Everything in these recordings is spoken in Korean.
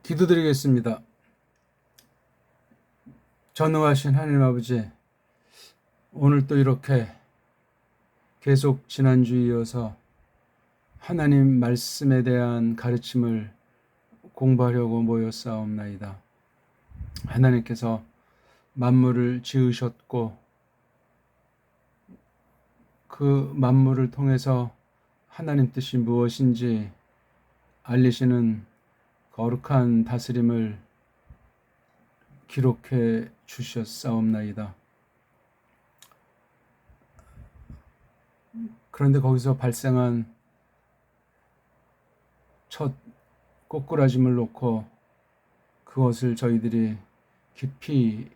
기도드리겠습니다. 전능하신 하나님 아버지, 오늘 또 이렇게 계속 지난주에 이어서 하나님 말씀에 대한 가르침을 공부하려고 모였사옵나이다. 하나님께서 만물을 지으셨고 그 만물을 통해서 하나님 뜻이 무엇인지 알리시는 거룩한 다스림을 기록해 주셨사옵나이다. 그런데 거기서 발생한 첫 꼬꾸라짐을 놓고 그것을 저희들이 깊이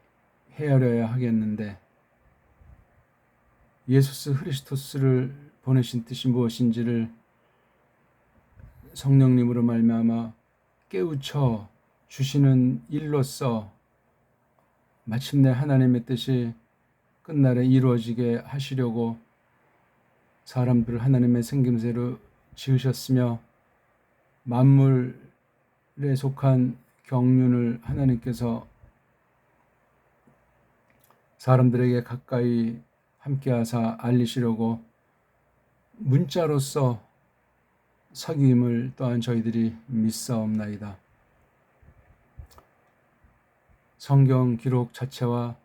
헤아려야 하겠는데, 예수스 그리스도스를 보내신 뜻이 무엇인지를 성령님으로 말미암아 깨우쳐 주시는 일로써 마침내 하나님의 뜻이 끝날에 이루어지게 하시려고 사람들을 하나님의 생김새로 지으셨으며, 만물에 속한 경륜을 하나님께서 사람들에게 가까이 함께하사 알리시려고 문자로서 사귐을 또한 저희들이 믿사옵나이다. 성경 기록 자체와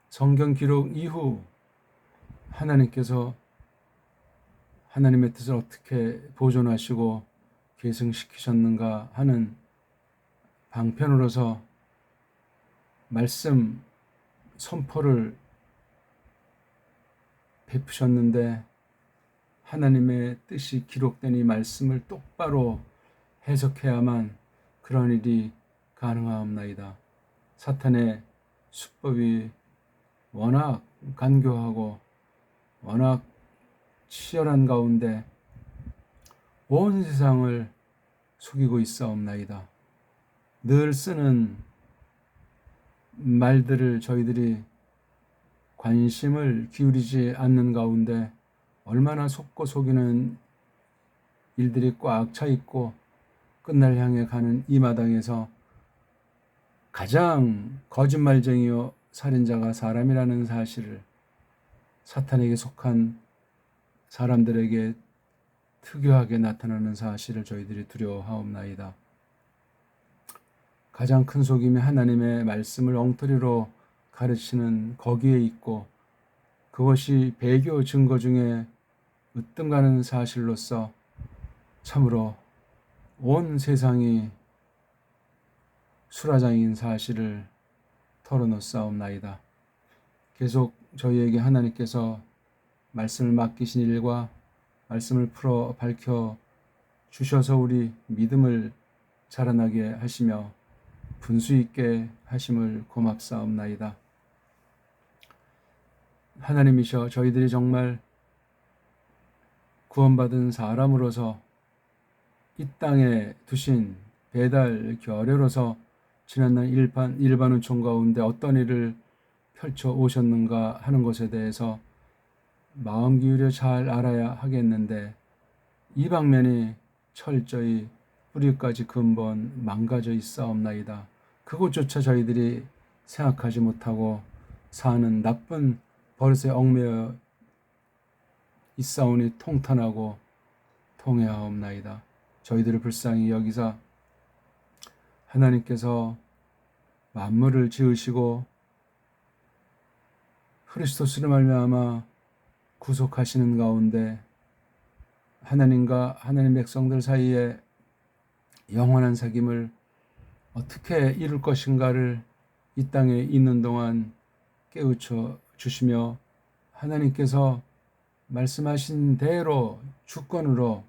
성경 기록 이후 하나님께서 하나님의 뜻을 어떻게 보존하시고 계승시키셨는가 하는 방편으로서 말씀 선포를 베푸셨는데, 하나님의 뜻이 기록된 이 말씀을 똑바로 해석해야만 그런 일이 가능하옵나이다. 사탄의 수법이 워낙 간교하고 워낙 치열한 가운데 온 세상을 속이고 있사옵나이다. 늘 쓰는 말들을 저희들이 관심을 기울이지 않는 가운데 얼마나 속고 속이는 일들이 꽉 차 있고, 끝날 향해 가는 이 마당에서 가장 거짓말쟁이요 살인자가 사람이라는 사실을, 사탄에게 속한 사람들에게 특유하게 나타나는 사실을 저희들이 두려워하옵나이다. 가장 큰 속임이 하나님의 말씀을 엉터리로 가르치는 거기에 있고, 그것이 배교 증거 중에 으뜸 가는 사실로서 참으로 온 세상이 수라장인 사실을 털어놓사옵나이다. 계속 저희에게 하나님께서 말씀을 맡기신 일과 말씀을 풀어 밝혀 주셔서 우리 믿음을 자라나게 하시며 분수 있게 하심을 고맙사옵나이다. 하나님이셔 저희들이 정말 구원받은 사람으로서 이 땅에 두신 배달 결례로서 지난날 일반 은총 가운데 어떤 일을 펼쳐 오셨는가 하는 것에 대해서 마음 기울여 잘 알아야 하겠는데, 이 방면이 철저히 뿌리까지 근본 망가져 있사옵나이다. 그것조차 저희들이 생각하지 못하고 사는 나쁜 버릇에 얽매여 있사오니 통탄하고 통회하옵나이다. 저희들을 불쌍히 여기사 하나님께서 만물을 지으시고 그리스도스를 말미암아 구속하시는 가운데 하나님과 하나님 백성들 사이에 영원한 사귐을 어떻게 이룰 것인가를 이 땅에 있는 동안 깨우쳐 주시며, 하나님께서 말씀하신 대로 주권으로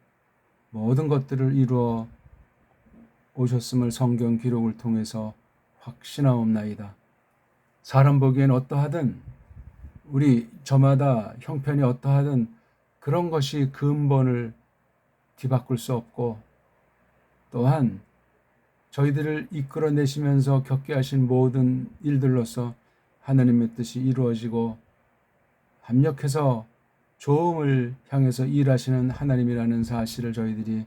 모든 것들을 이루어 오셨음을 성경 기록을 통해서 확신하옵나이다. 사람 보기엔 어떠하든, 우리 저마다 형편이 어떠하든 그런 것이 근본을 뒤바꿀 수 없고, 또한 저희들을 이끌어내시면서 겪게 하신 모든 일들로서 하나님의 뜻이 이루어지고 합력해서 좋음을 향해서 일하시는 하나님이라는 사실을 저희들이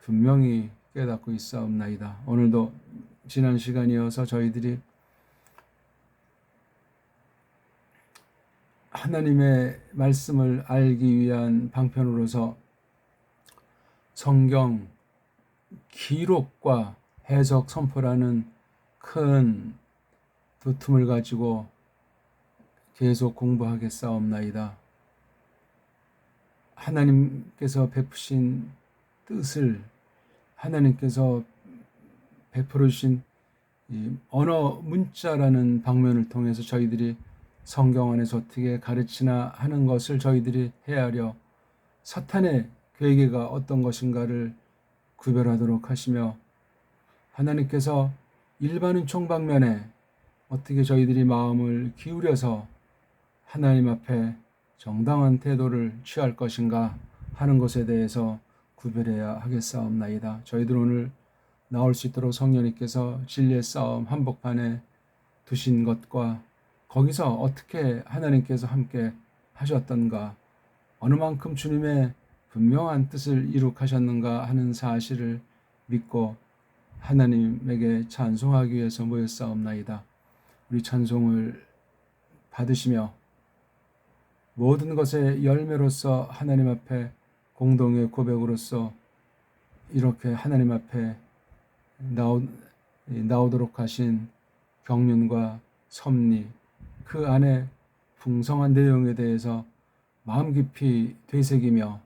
분명히 깨닫고 있사옵나이다. 오늘도 지난 시간이어서 저희들이 하나님의 말씀을 알기 위한 방편으로서 성경 기록과 해석 선포라는 큰 두 틈을 가지고 계속 공부하겠사옵나이다. 하나님께서 베푸신 뜻을 하나님께서 베풀어 주신 언어 문자라는 방면을 통해서 저희들이 성경 안에서 어떻게 가르치나 하는 것을 저희들이 헤아려 사탄의 괴계가 어떤 것인가를 구별하도록 하시며 하나님께서 일반은 총방면에 어떻게 저희들이 마음을 기울여서 하나님 앞에 정당한 태도를 취할 것인가 하는 것에 대해서 구별해야 하겠사옵나이다. 저희들 오늘 나올 수 있도록 성령님께서 진리의 싸움 한복판에 두신 것과 거기서 어떻게 하나님께서 함께 하셨던가, 어느 만큼 주님의 분명한 뜻을 이룩하셨는가 하는 사실을 믿고 하나님에게 찬송하기 위해서 모였사옵나이다. 우리 찬송을 받으시며 모든 것의 열매로서 하나님 앞에 공동의 고백으로서 이렇게 하나님 앞에 나오도록 하신 경륜과 섭리, 그 안에 풍성한 내용에 대해서 마음 깊이 되새기며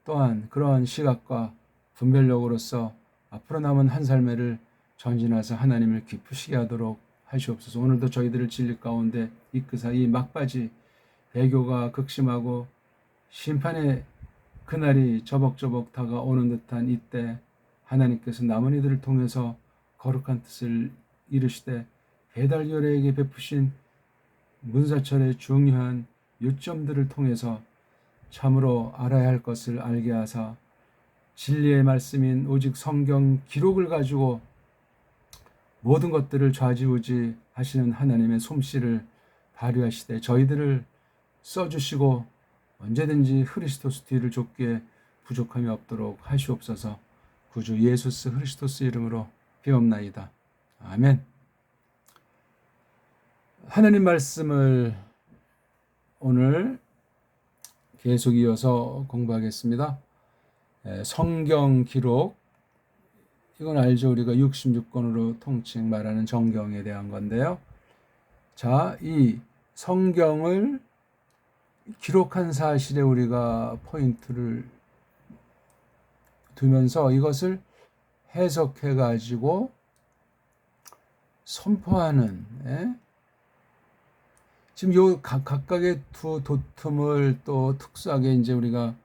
또한 그러한 시각과 분별력으로서 앞으로 남은 한 삶을 전진해서 하나님을 기쁘시게 하도록 하시옵소서. 오늘도 저희들을 진리 가운데 이끄사 이 막바지 배교가 극심하고 심판의 그날이 저벅저벅 다가오는 듯한 이때 하나님께서 남은 이들을 통해서 거룩한 뜻을 이루시되 배달교례에게 베푸신 문사철의 중요한 요점들을 통해서 참으로 알아야 할 것을 알게 하사 진리의 말씀인 오직 성경 기록을 가지고 모든 것들을 좌지우지 하시는 하나님의 솜씨를 발휘하시되 저희들을 써주시고 언제든지 흐리스도스 뒤를 좁기에 부족함이 없도록 하시옵소서. 구주 예수스 흐리스도스 이름으로 비옵나이다. 아멘. 하나님 말씀을 오늘 계속 이어서 공부하겠습니다. 성경 기록, 이건 알죠? 우리가 66권으로 통칭 말하는 정경에 대한 건데요. 자, 이 성경을 기록한 사실에 우리가 포인트를 두면서 이것을 해석해 가지고 선포하는, 지금 요 각각의 두 도틈을 또 특수하게 이제 우리가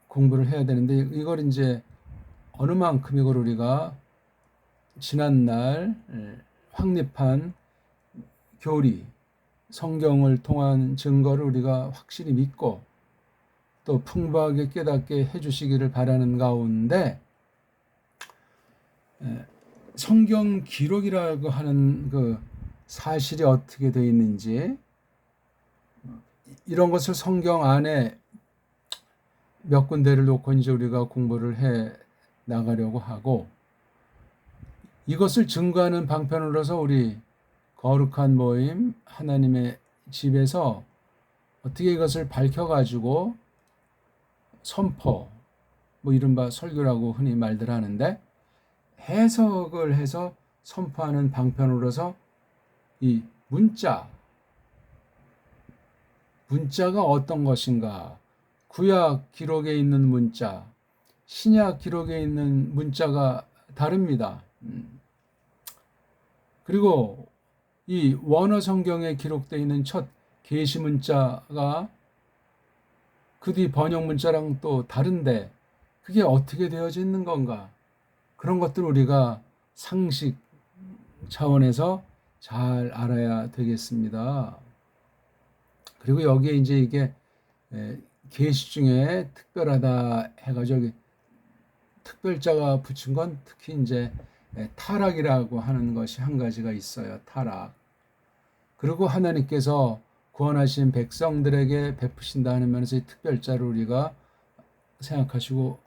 공부를 해야 되는데, 이걸 이제 어느 만큼 이걸 우리가 지난날 확립한 교리, 성경을 통한 증거를 우리가 확실히 믿고 또 풍부하게 깨닫게 해주시기를 바라는 가운데, 성경 기록이라고 하는 그 사실이 어떻게 되어 있는지, 이런 것을 성경 안에 몇 군데를 놓고 이제 우리가 공부를 해 나가려고 하고, 이것을 증거하는 방편으로서 우리 거룩한 모임 하나님의 집에서 어떻게 이것을 밝혀가지고 선포, 뭐 이른바 설교라고 흔히 말들 하는데, 해석을 해서 선포하는 방편으로서 이 문자가 어떤 것인가, 구약 기록에 있는 문자, 신약 기록에 있는 문자가 다릅니다. 그리고 이 원어 성경에 기록되어 있는 첫 계시 문자가 그 뒤 번역 문자랑 또 다른데 그게 어떻게 되어져 있는 건가, 그런 것들 우리가 상식 차원에서 잘 알아야 되겠습니다. 그리고 여기에 이제 이게 계시 중에 특별하다 해가지고 특별자가 붙인 건 특히 이제 타락이라고 하는 것이 한 가지가 있어요. 타락. 그리고 하나님께서 구원하신 백성들에게 베푸신다 하는 면에서 이 특별자를 우리가 생각하시고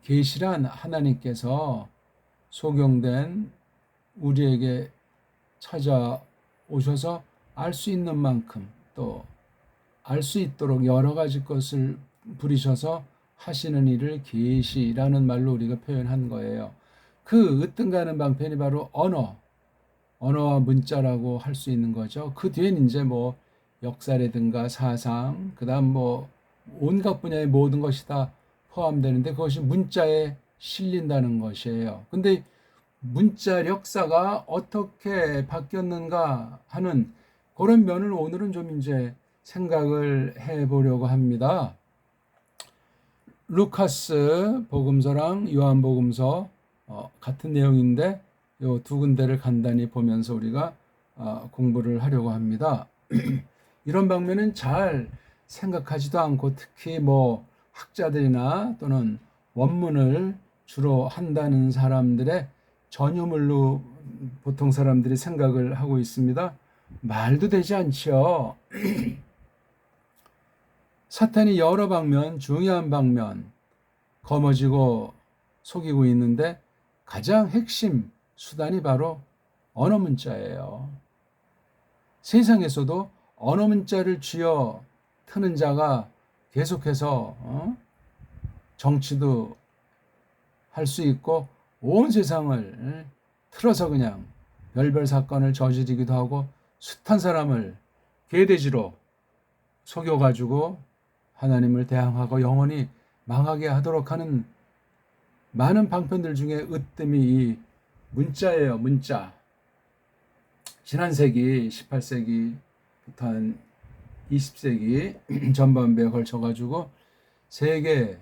계시란 하나님께서 소경된 우리에게 찾아오셔서 알 수 있는 만큼 또 알 수 있도록 여러 가지 것을 부리셔서 하시는 일을 계시라는 말로 우리가 표현한 거예요. 그 으뜸가는 방편이 바로 언어와 문자라고 할 수 있는 거죠. 그 뒤엔 이제 뭐 역사라든가 사상, 그다음 뭐 온갖 분야의 모든 것이 다 포함되는데 그것이 문자에 실린다는 것이에요. 근데 문자 역사가 어떻게 바뀌었는가 하는 그런 면을 오늘은 좀 이제 생각을 해보려고 합니다. 루카스 복음서랑 요한 복음서 같은 내용인데 이 두 군데를 간단히 보면서 우리가 공부를 하려고 합니다. 이런 방면은 잘 생각하지도 않고 특히 뭐 학자들이나 또는 원문을 주로 한다는 사람들의 전유물로 보통 사람들이 생각을 하고 있습니다. 말도 되지 않죠. 사탄이 여러 방면, 중요한 방면 거머쥐고 속이고 있는데 가장 핵심 수단이 바로 언어 문자예요. 세상에서도 언어 문자를 쥐어 트는 자가 계속해서 정치도 할 수 있고 온 세상을 틀어서 그냥 별별 사건을 저지르기도 하고 숱한 사람을 개돼지로 속여가지고 하나님을 대항하고 영원히 망하게 하도록 하는 많은 방편들 중에 으뜸이 이 문자예요. 문자. 지난 세기 18세기부터 한 20세기 전반부에 걸쳐가지고 세계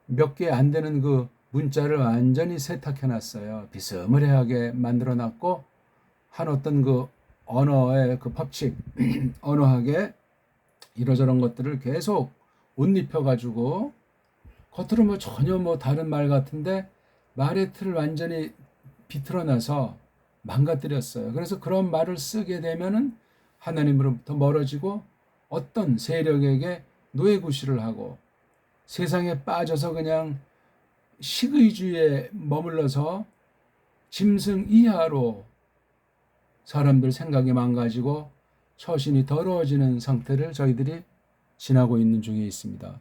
몇 개 안 되는 그 문자를 완전히 세탁해놨어요. 비스무리하게 만들어놨고 한 어떤 그 언어의 그 법칙, 언어학의 이러저런 것들을 계속 옷 입혀가지고 겉으로 뭐 전혀 뭐 다른 말 같은데 말의 틀을 완전히 비틀어놔서 망가뜨렸어요. 그래서 그런 말을 쓰게 되면은 하나님으로부터 멀어지고 어떤 세력에게 노예구시를 하고 세상에 빠져서 그냥 식의주의에 머물러서 짐승 이하로 사람들 생각이 망가지고 처신이 더러워지는 상태를 저희들이 지나고 있는 중에 있습니다.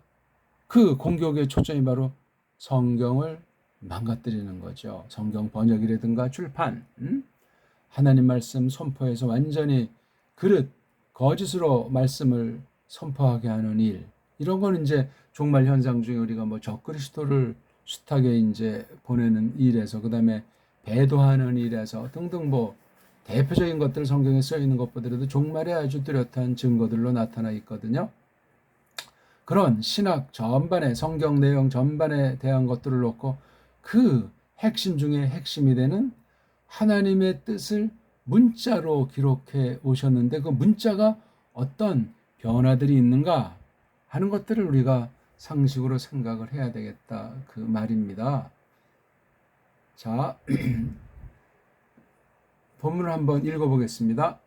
그 공격의 초점이 바로 성경을 망가뜨리는 거죠. 성경 번역이라든가 출판, 하나님 말씀 선포해서 완전히 거짓으로 말씀을 선포하게 하는 일, 이런 거는 이제 종말 현상 중에 우리가 뭐 적그리스도를 숱하게 이제 보내는 일에서 그다음에 배도하는 일에서 등등 뭐 대표적인 것들 성경에 써 있는 것보다도 종말에 아주 뚜렷한 증거들로 나타나 있거든요. 그런 신학 전반에 성경 내용 전반에 대한 것들을 놓고 그 핵심 중에 핵심이 되는 하나님의 뜻을 문자로 기록해 오셨는데 그 문자가 어떤 변화들이 있는가 하는 것들을 우리가 상식으로 생각을 해야 되겠다 그 말입니다. 자, 본문을 한번 읽어보겠습니다.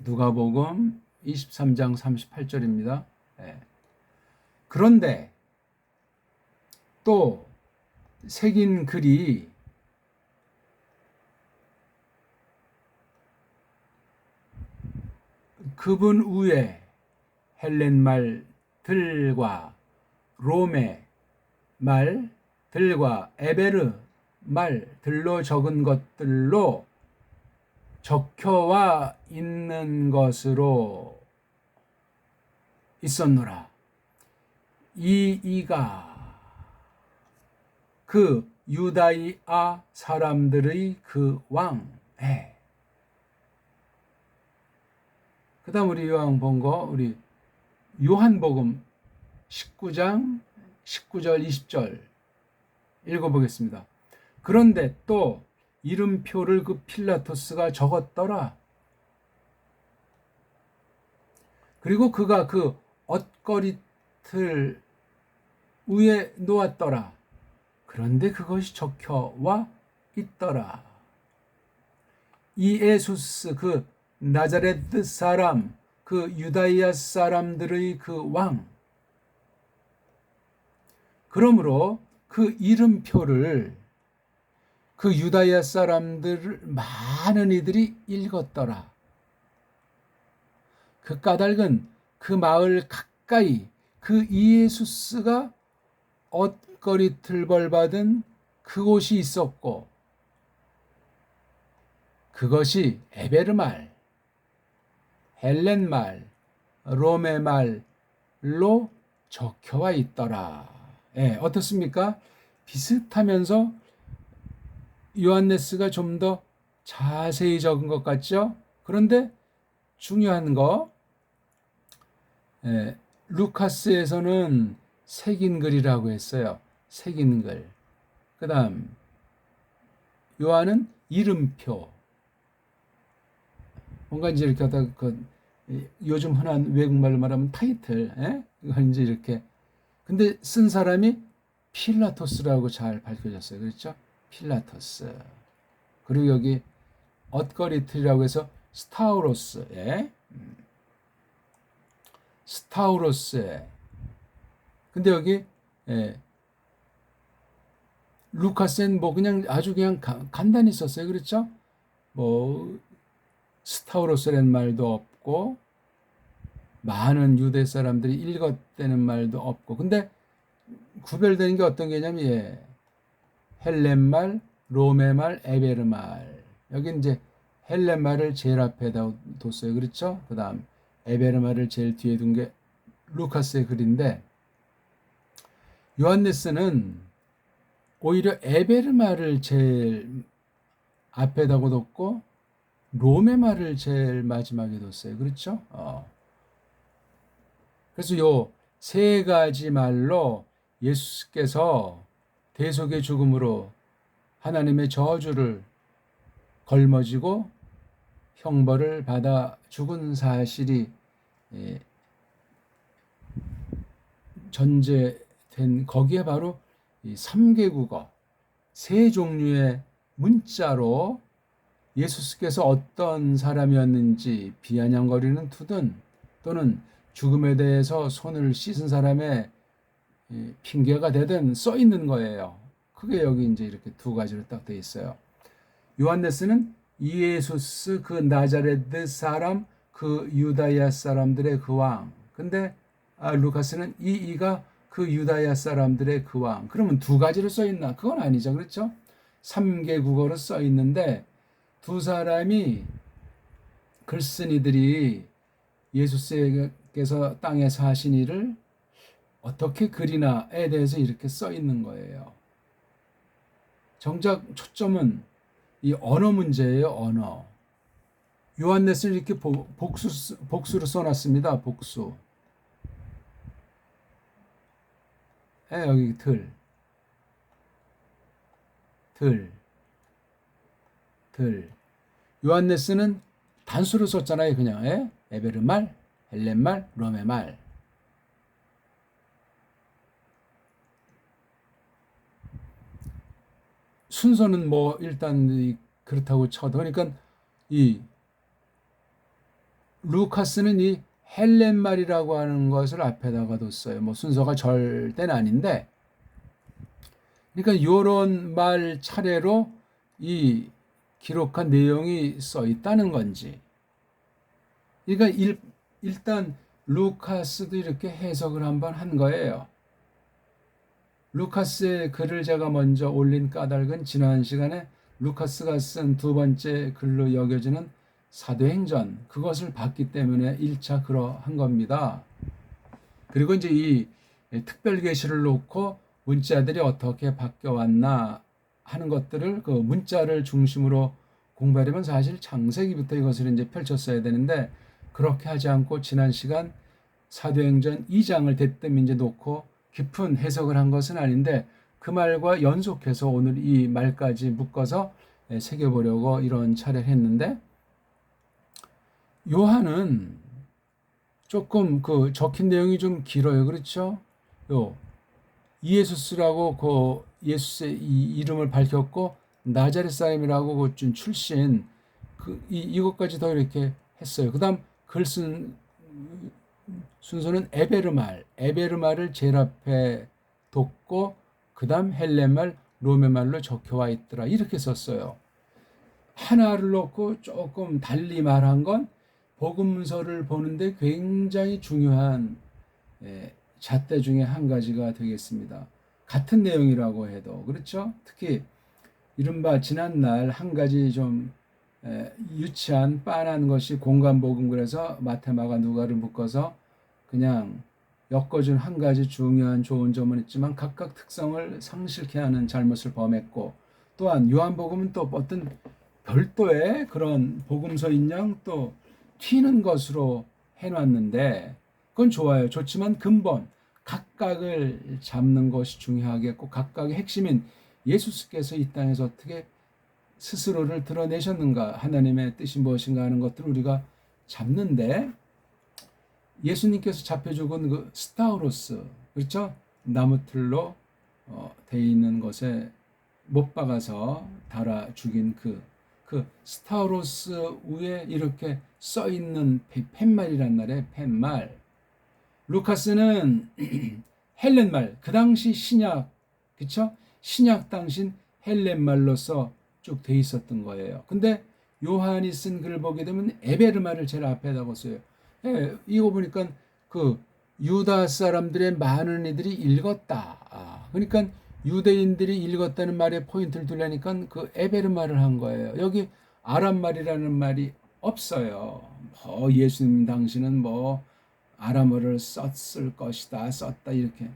누가복음 23장 38절입니다. 네. 그런데 또 새긴 글이 그분 후에 헬렌 말들과 로메 말들과 에베르 말들로 적은 것들로 적혀와 있는 것으로 있었노라. 이가 그 유다이아 사람들의 그 왕에 그 다음 우리 요한 본 거 우리 요한복음 19장 19절 20절 읽어보겠습니다. 그런데 또 이름표를 그 필라토스가 적었더라. 그리고 그가 그 옷걸이틀 위에 놓았더라. 그런데 그것이 적혀와 있더라. 이에수스 그 나자렛 사람 그 유다이아 사람들의 그 왕 그러므로 그 이름표를 그 유다야 사람들 많은 이들이 읽었더라. 그 까닭은 그 마을 가까이 그 이에수스가 옷걸이 틀벌받은 그곳이 있었고 그것이 에베르말, 헬렌말, 로메말로 적혀와 있더라. 예, 어떻습니까? 비슷하면서 요한네스가 좀 더 자세히 적은 것 같죠? 그런데 중요한 거, 루카스에서는 새긴 글이라고 했어요. 새긴 글. 그 다음 요한은 이름표. 뭔가 이제 이렇게 하다가 요즘 흔한 외국말로 말하면 타이틀. 이건 이제 이렇게. 근데 쓴 사람이 필라토스라고 잘 밝혀졌어요. 그렇죠? 필라토스. 그리고 여기 옷걸이틀이라고 해서 스타우로스. 스타우로스. 근데 여기 루카스는 뭐 그냥 아주 그냥 간단히 썼어요. 그렇죠? 뭐 스타우로스라는 말도 없고 많은 유대 사람들이 읽었다는 말도 없고 근데 구별되는 게 어떤 개념이에요? 헬렌말, 로메말, 에베르말. 여기 이제 헬렌말을 제일 앞에다 뒀어요. 그렇죠? 그 다음 에베르말을 제일 뒤에 둔 게 루카스의 글인데 요한네스는 오히려 에베르말을 제일 앞에다 뒀고 로메말을 제일 마지막에 뒀어요. 그렇죠? 그래서 요 세 가지 말로 예수께서 대속의 죽음으로 하나님의 저주를 걸머지고 형벌을 받아 죽은 사실이 전제된 거기에 바로 이 3개국어 세 종류의 문자로 예수께서 어떤 사람이었는지 비아냥거리는 투든 또는 죽음에 대해서 손을 씻은 사람의 핑계가 되든 써 있는 거예요. 그게 여기 이제 이렇게 두 가지로 딱 돼 있어요. 요한네스는 이에수스 그 나자레트 사람 그 유다야 사람들의 그 왕. 근데 루카스는 이가 그 유다야 사람들의 그 왕. 그러면 두 가지로 써 있나? 그건 아니죠. 그렇죠? 3개국어로 써 있는데 두 사람이 글쓴이들이 예수께서 땅에서 하신 일을 어떻게 그리나에 대해서 이렇게 써 있는 거예요. 정작 초점은 이 언어 문제예요. 언어. 요한네스는 이렇게 복수로 써놨습니다. 복수. 여기 들. 요한네스는 단수로 썼잖아요. 그냥 에베르말, 헬렌말, 로메말. 순서는 뭐 일단 그렇다고 쳐도 그러니까 이 루카스는 이 헬렌말이라고 하는 것을 앞에다가 뒀어요. 뭐 순서가 절대는 아닌데 그러니까 요런 말 차례로 이 기록한 내용이 써 있다는 건지. 그러니까 일단 루카스도 이렇게 해석을 한번 한 거예요. 루카스의 글을 제가 먼저 올린 까닭은 지난 시간에 루카스가 쓴 두 번째 글로 여겨지는 사도행전 그것을 봤기 때문에 1차 그러한 겁니다. 그리고 이제 이 특별 계시를 놓고 문자들이 어떻게 바뀌어왔나 하는 것들을 그 문자를 중심으로 공부하려면 사실 창세기부터 이것을 이제 펼쳤어야 되는데 그렇게 하지 않고 지난 시간 사도행전 2장을 대뜸 이제 놓고 깊은 해석을 한 것은 아닌데 그 말과 연속해서 오늘 이 말까지 묶어서 새겨보려고 이런 차례를 했는데 요한은 조금 그 적힌 내용이 좀 길어요. 그렇죠? 이에수스라고 그 예수의 이 이름을 밝혔고 나자렛 사람이라고 그 준 출신 이것까지 더 이렇게 했어요. 그다음 글 쓴 순서는 에베르말을 제일 앞에 돕고 그다음 헬렌말 로메말로 적혀와 있더라. 이렇게 썼어요. 하나를 놓고 조금 달리 말한 건 복음서를 보는데 굉장히 중요한 잣대 중에 한 가지가 되겠습니다. 같은 내용이라고 해도 그렇죠? 특히 이른바 지난날 한 가지 좀 유치한 빤한 것이 공간복음, 그래서 마테마가 누가를 묶어서 그냥 엮어준 한 가지 중요한 좋은 점은 있지만 각각 특성을 상실케 하는 잘못을 범했고, 또한 요한복음은 또 어떤 별도의 그런 복음서인 양 또 튀는 것으로 해놨는데 그건 좋아요. 좋지만 근본 각각을 잡는 것이 중요하겠고, 각각의 핵심인 예수께서 이 땅에서 어떻게 스스로를 드러내셨는가, 하나님의 뜻이 무엇인가 하는 것들을 우리가 잡는데, 예수님께서 잡혀 죽은 그 스타우로스, 그렇죠? 나무틀로 돼 있는 것에 못 박아서 달아 죽인 그 스타우로스 위에 이렇게 써 있는 팻말이란 말이에요. 팻말. 루카스는 헬렌말, 그 당시 신약, 그쵸? 신약 당신 헬렌말로서 쭉 돼 있었던 거예요. 근데 요한이 쓴 글을 보게 되면 에베르말을 제일 앞에다가 써요. 이거 보니까 그 유다 사람들의 많은 이들이 읽었다. 그러니까 유대인들이 읽었다는 말에 포인트를 두려니까 그 에베르말을 한 거예요. 여기 아람말이라는 말이 없어요. 예수님 당시는 아람어를 썼을 것이다, 썼다, 이렇게.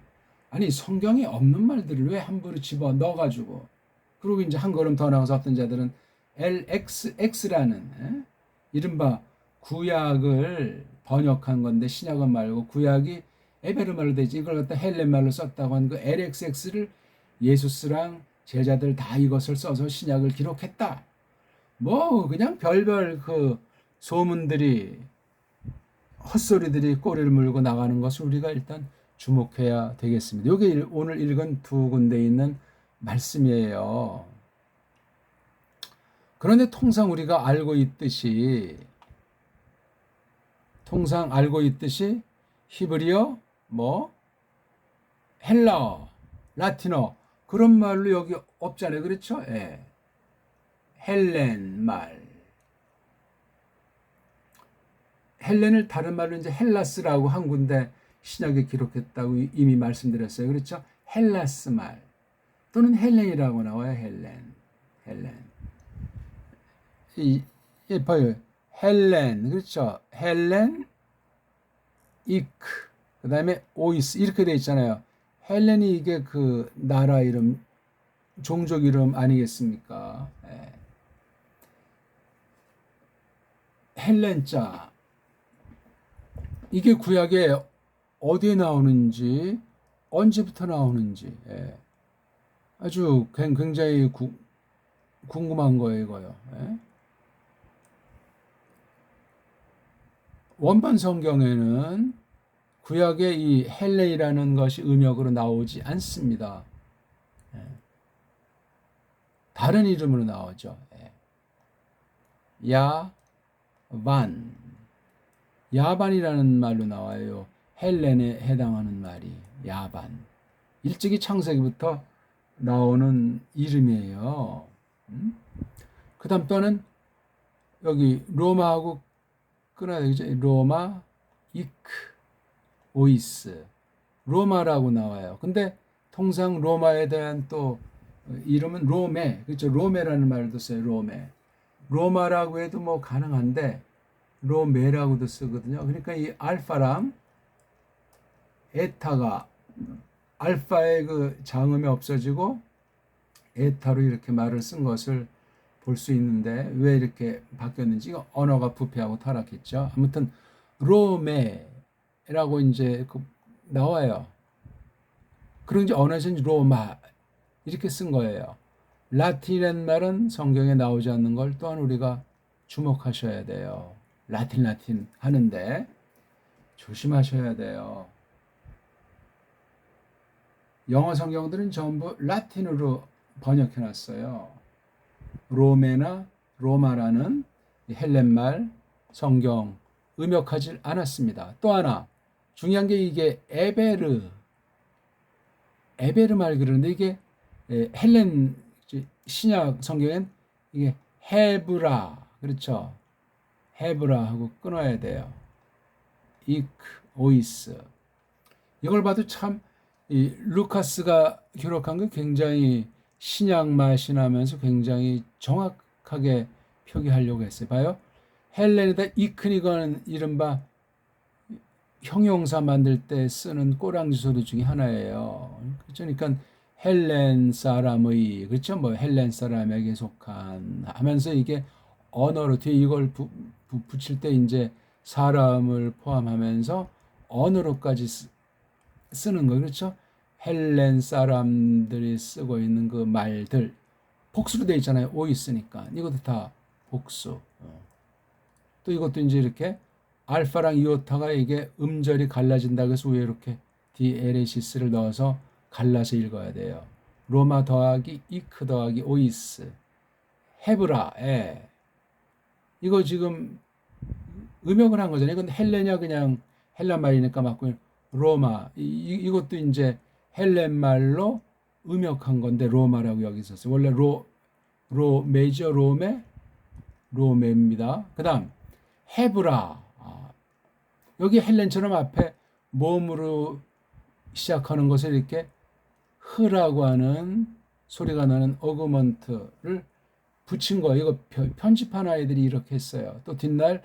아니, 성경에 없는 말들을 왜 함부로 집어 넣어가지고. 그리고 이제 한 걸음 더 나가서 어떤 자들은 LXX라는 이른바 구약을 번역한 건데, 신약은 말고 구약이 에베르말로 되지, 이걸 갖다 헬렌말로 썼다고 한 그 LXX를 예수스랑 제자들 다 이것을 써서 신약을 기록했다. 그냥 별별 그 소문들이, 헛소리들이 꼬리를 물고 나가는 것을 우리가 일단 주목해야 되겠습니다. 이게 오늘 읽은 두 군데 있는 말씀이에요. 그런데 통상 우리가 알고 있듯이 히브리어, 헬라어, 라틴어 그런 말로 여기 없잖아요. 그렇죠? 헬렌 말. 헬렌을 다른 말로 이제 헬라스라고 한 군데 신약에 기록했다고 이미 말씀드렸어요. 그렇죠? 헬라스 말 또는 헬렌이라고 나와요. 헬렌. 봐요. 헬렌, 그렇죠? 헬렌, 이크, 그 다음에 오이스, 이렇게 돼 있잖아요. 헬렌이 이게 그 나라 이름, 종족 이름 아니겠습니까? 헬렌자. 이게 구약에 어디에 나오는지, 언제부터 나오는지, 아주 굉장히 궁금한 거예요, 이거요. 원판 성경에는 구약에 이 헬렌이라는 것이 음역으로 나오지 않습니다. 다른 이름으로 나오죠. 야반이라는 말로 나와요. 헬렌에 해당하는 말이 야반. 일찍이 창세기부터 나오는 이름이에요. 그 다음 또는 여기 로마하고 끊어야 되겠죠. 로마, 이크, 오이스. 로마라고 나와요. 근데 통상 로마에 대한 또 이름은 로메. 그렇죠. 로메라는 말도 써요. 로마라고 해도 가능한데 로메라고도 쓰거든요. 그러니까 이 알파랑 에타가 알파의 그 장음이 없어지고 에타로 이렇게 말을 쓴 것을 볼 수 있는데, 왜 이렇게 바뀌었는지 언어가 부패하고 타락했죠. 아무튼 로메라고 이제 나와요. 그런 이제 언어에서는 로마 이렇게 쓴 거예요. 라틴이라는 말은 성경에 나오지 않는 걸 또한 우리가 주목하셔야 돼요. 라틴 하는데 조심하셔야 돼요. 영어 성경들은 전부 라틴으로 번역해 놨어요. 로메나 로마라는 헬렌말 성경 음역하지 않았습니다. 또 하나 중요한 게 이게 에베르, 에베르 말 그러는데 이게 헬렌 신약 성경엔 이게 헤브라 그렇죠. 헤브라 하고 끊어야 돼요. 이크 오이스 이걸 봐도 참 이 루카스가 기록한 게 굉장히 신약 맛이 나면서 굉장히 정확하게 표기하려고 했어요. 봐요. 헬렌에다 이크니건 이른바 형용사 만들 때 쓰는 꼬랑지 소리 중에 하나예요. 그러니까 헬렌 사람의 그렇죠? 뭐 헬렌 사람에게 속한 하면서 이게 언어로 뒤에 이걸 붙일 때 이제 사람을 포함하면서 언어로까지 쓰는 거 그렇죠? 헬렌 사람들이 쓰고 있는 그 말들 복수로 돼 있잖아요. 오 있으니까 이것도 다 복수. 또 이것도 이제 이렇게 알파랑 이오타가 이게 음절이 갈라진다 그래서 위에 이렇게 디에레시스를 넣어서 갈라서 읽어야 돼요. 로마 더하기 이크 더하기 오이스 헤브라에 이거 지금 음역을 한 거잖아요. 이건 헬레냐 그냥 헬란 말이니까 맞고 로마 이것도 이제 헬렌 말로 음역한 건데 로마라고 여기 있었어요. 원래 로메죠 로메입니다. 그다음 헤브라 여기 헬렌처럼 앞에 모음으로 시작하는 것을 이렇게 흐라고 하는 소리가 나는 어그먼트를 붙인 거예요. 이거 편집한 아이들이 이렇게 했어요. 또 뒷날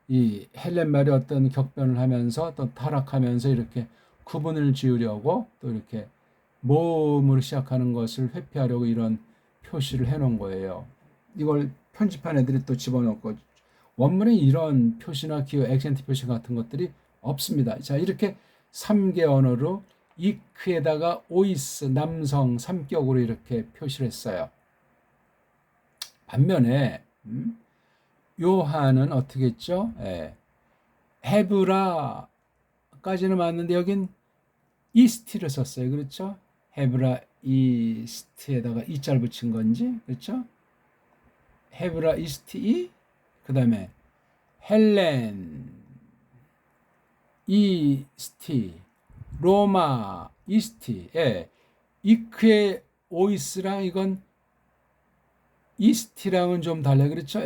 이 헬렌 말이 어떤 격변을 하면서 또 타락하면서 이렇게 구분을 지으려고 또 이렇게 모음으로 시작하는 것을 회피하려고 이런 표시를 해놓은 거예요. 이걸 편집한 애들이 또 집어넣고 원문에 이런 표시나 기호, 액센트 표시 같은 것들이 없습니다. 자, 이렇게 3개 언어로 이크에다가 오이스, 남성, 삼격으로 이렇게 표시를 했어요. 반면에 요한은 어떻게 했죠? 헤브라까지는 맞는데 여긴 이스티를 썼어요. 그렇죠? 헤브라 이스트에다가 이자를 붙인 건지 그렇죠? 헤브라 이스티 그 다음에 헬렌 이스티 로마 이스티 이크의 오이스랑 이건 이스티랑은 좀 달라요. 그렇죠?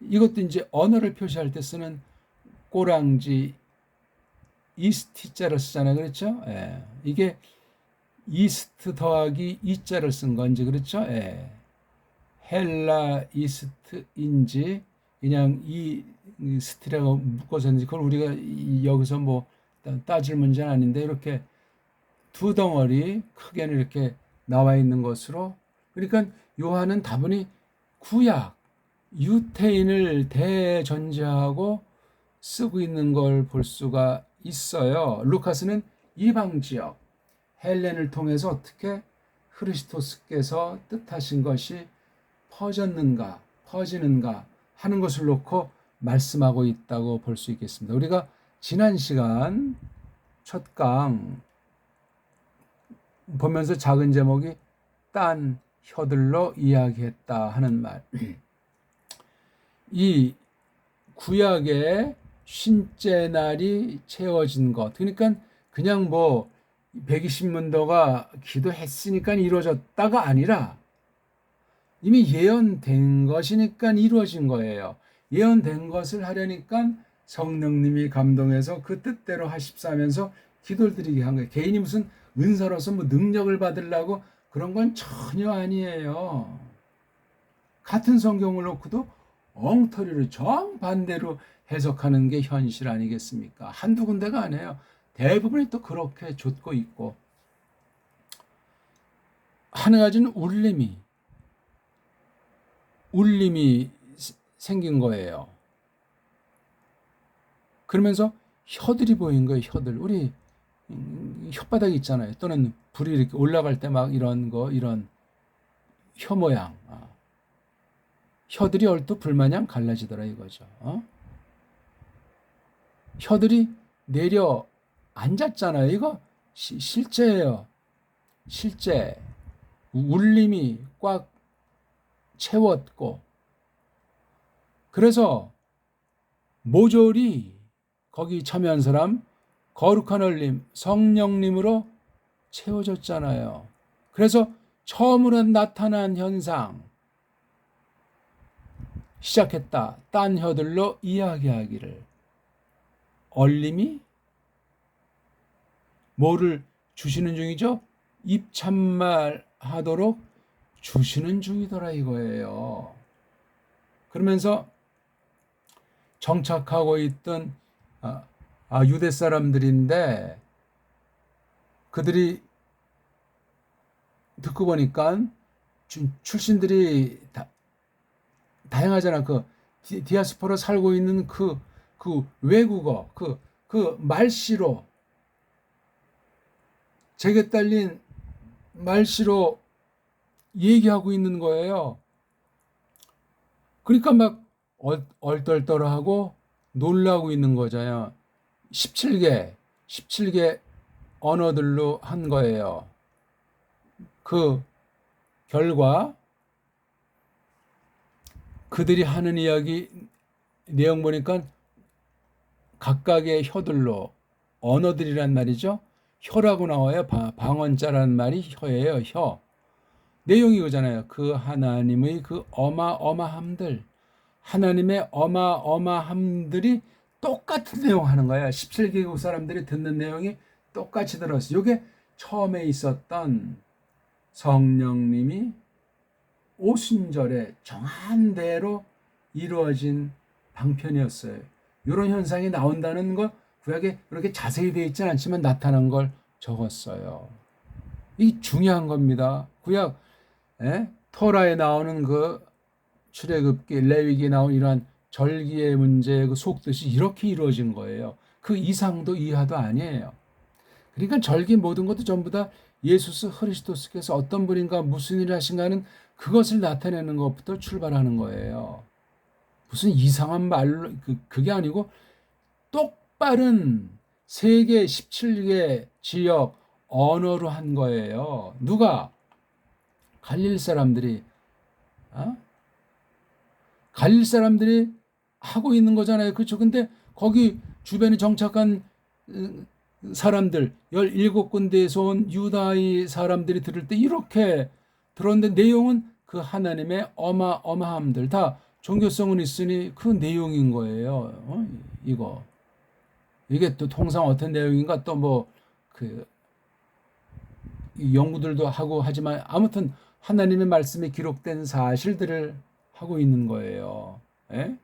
이것도 이제 언어를 표시할 때 쓰는 꼬랑지 이스티자를 쓰잖아요. 그렇죠? 이게 이스트 더하기 이자를 쓴 건지 그렇죠? 헬라 이스트인지 그냥 이스트라고 묶어서인지 그걸 우리가 여기서 뭐 따질 문제는 아닌데 이렇게 두 덩어리 크게는 이렇게 나와 있는 것으로 그러니까 요한은 다분히 구약 유태인을 대전제하고 쓰고 있는 걸 볼 수가 있어요. 루카스는 이방 지역 헬렌을 통해서 어떻게 크리스토스께서 뜻하신 것이 퍼지는가 하는 것을 놓고 말씀하고 있다고 볼 수 있겠습니다. 우리가 지난 시간 첫 강 보면서 작은 제목이 딴 혀들로 이야기했다 하는 말. 이 구약의 쉰째 날이 채워진 것. 그러니까 그냥 뭐 120문도가 기도했으니까 이루어졌다가 아니라 이미 예언된 것이니까 이루어진 거예요. 예언된 것을 하려니까 성령님이 감동해서 그 뜻대로 하십사 하면서 기도를 드리게 한 거예요. 개인이 무슨 은사로서 뭐 능력을 받으려고 그런 건 전혀 아니에요. 같은 성경을 놓고도 엉터리로 정반대로 해석하는 게 현실 아니겠습니까? 한두 군데가 아니에요. 대부분이 또 그렇게 좇고 있고 한 가지는 울림이 생긴 거예요. 그러면서 혀들이 보인 거예요. 혀들. 우리 혓바닥 있잖아요. 또는 불이 이렇게 올라갈 때 막 이런 혀 모양. 혀들이 얼또 불마냥 갈라지더라 이거죠. 혀들이 내려 앉았잖아요. 이거 실제예요. 실제. 울림이 꽉 채웠고 그래서 모조리 거기 참여한 사람 거룩한 울림 성령님으로 채워졌잖아요. 그래서 처음으로 나타난 현상, 시작했다. 딴 혀들로 이야기하기를. 얼림이 뭐를 주시는 중이죠? 입참말 하도록 주시는 중이더라 이거예요. 그러면서 정착하고 있던 유대 사람들인데 그들이 듣고 보니까 출신들이 다양하잖아. 그 디아스포라 살고 있는 그 외국어, 그 말씨로 제게 딸린 말씨로 얘기하고 있는 거예요. 그러니까 막 얼떨떨하고 놀라고 있는 거잖아요. 17개 언어들로 한 거예요. 그 결과 그들이 하는 이야기 내용 보니까 각각의 혀들로 언어들이란 말이죠. 혀라고 나와요. 방언자라는 말이 혀예요. 혀. 내용이 이거잖아요. 그 하나님의 그 어마어마함들, 하나님의 어마어마함들이 똑같은 내용 하는 거야. 17개국 사람들이 듣는 내용이 똑같이 들었어요. 이게 처음에 있었던 성령님이 오순절에 정한 대로 이루어진 방편이었어요. 이런 현상이 나온다는 거 구약에 그렇게 자세히 되어 있지는 않지만 나타난 걸 적었어요. 이 중요한 겁니다. 구약 토라에 나오는 그 출애굽기, 레위기에 나온 이러한 절기의 문제 그 속뜻이 이렇게 이루어진 거예요. 그 이상도 이하도 아니에요. 그러니까 절기 모든 것도 전부 다 예수 그리스도께서 어떤 분인가 무슨 일을 하신가는 그것을 나타내는 것부터 출발하는 거예요. 무슨 이상한 말로 그게 아니고 똑바른 세계 17개 지역 언어로 한 거예요. 누가? 갈릴 사람들이 갈릴 사람들이 하고 있는 거잖아요. 그렇죠? 근데 거기 주변에 정착한 사람들 17군데에서 온 유다의 사람들이 들을 때 이렇게 들었는데 내용은 그 하나님의 어마어마함들 다 종교성은 있으니 그 내용인 거예요. 이게 또 통상 어떤 내용인가 또 뭐 그 연구들도 하고 하지만 아무튼 하나님의 말씀에 기록된 사실들을 하고 있는 거예요. 예?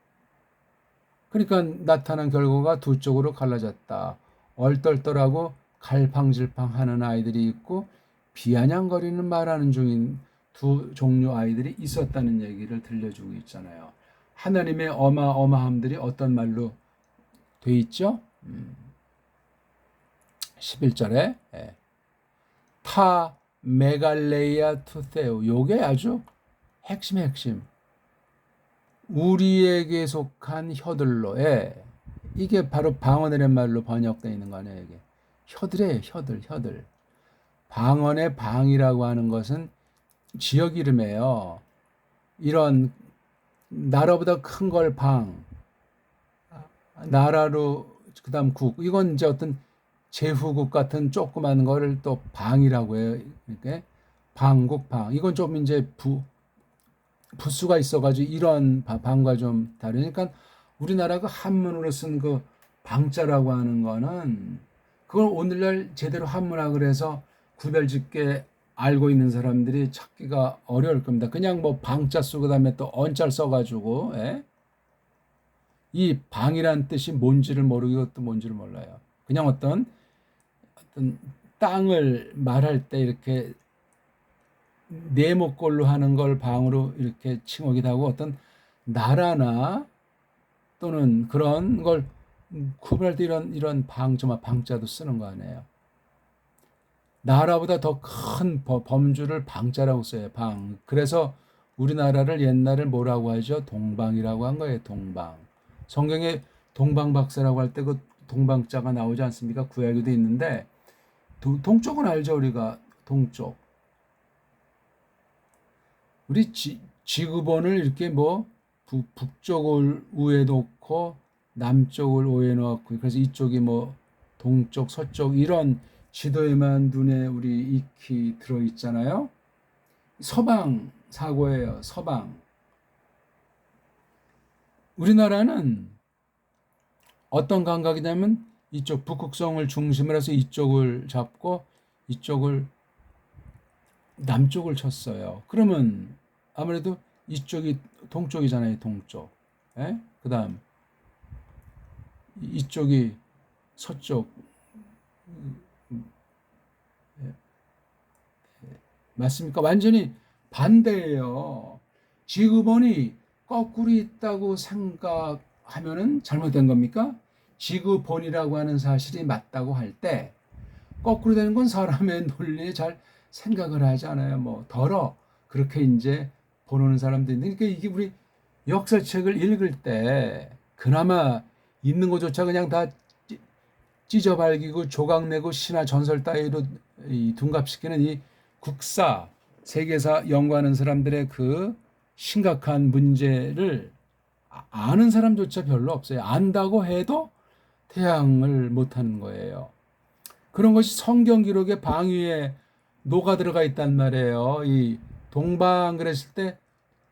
그러니까 나타난 결과가 두 쪽으로 갈라졌다. 얼떨떨하고 갈팡질팡하는 아이들이 있고 비아냥거리는 말하는 중인 두 종류 아이들이 있었다는 얘기를 들려주고 있잖아요. 하나님의 어마어마함들이 어떤 말로 돼 있죠? 11절에 타 메갈레이아 투세우 요게 아주 핵심 우리에게 속한 혀들로 이게 바로 방언이라는 말로 번역되어 있는 거 아니에요. 이게 혀들이에요. 혀들 방언의 방이라고 하는 것은 지역 이름이에요. 이런 나라보다 큰 걸 방, 나라로 그다음 국 이건 이제 어떤 제후국 같은 조그만 거를 또 방이라고 해요. 이렇게 방국 방 이건 좀 이제 부수가 있어가지고 이런 방과 좀 다르니까 우리나라가 한문으로 쓴 그 방자라고 하는 거는 그걸 오늘날 제대로 한문학을 해서 구별짓게 알고 있는 사람들이 찾기가 어려울 겁니다. 그냥 뭐 방자 쓰고 그다음에 또 언자를 써가지고 이 방이란 뜻이 뭔지를 모르고 이것도 뭔지를 몰라요. 그냥 어떤 땅을 말할 때 이렇게 네모꼴로 하는 걸 방으로 이렇게 칭하기도 하고 어떤 나라나 또는 그런 걸 구분할 때 이런 방자도 쓰는 거 아니에요. 나라보다 더 큰 범주를 방자라고 써요. 방. 그래서 우리나라를 옛날에 뭐라고 하죠? 동방이라고 한 거예요. 동방. 성경에 동방박사라고 할 때 그 동방자가 나오지 않습니까? 구약에도 있는데 동쪽은 알죠? 우리가 동쪽. 우리 지구본을 이렇게 뭐 북쪽을 우에 놓고 남쪽을 우에 놓고 그래서 이쪽이 뭐 동쪽 서쪽 이런 지도에만 눈에 우리 익히 들어있잖아요. 서방 사고예요. 서방. 우리나라는 어떤 감각이냐면 이쪽 북극성을 중심으로 해서 이쪽을 잡고 이쪽을 남쪽을 쳤어요. 그러면 아무래도 이쪽이 동쪽이잖아요. 동쪽. 예? 그다음 이쪽이 서쪽. 맞습니까? 완전히 반대예요. 지구본이 거꾸로 있다고 생각하면은 잘못된 겁니까? 지구본이라고 하는 사실이 맞다고 할 때 거꾸로 되는 건 사람의 논리에 잘 생각을 하지 않아요. 뭐 덜어 그렇게 이제 보는 사람들이 있는데, 그러니까 이게 우리 역사책을 읽을 때 그나마 있는 것조차 그냥 다 찢어발기고 조각내고 신화 전설 따위로 둔갑시키는 이 국사, 세계사 연구하는 사람들의 그 심각한 문제를 아는 사람조차 별로 없어요. 안다고 해도 태양을 못하는 거예요. 그런 것이 성경 기록의 방위에 녹아 들어가 있단 말이에요. 이 동방 그랬을 때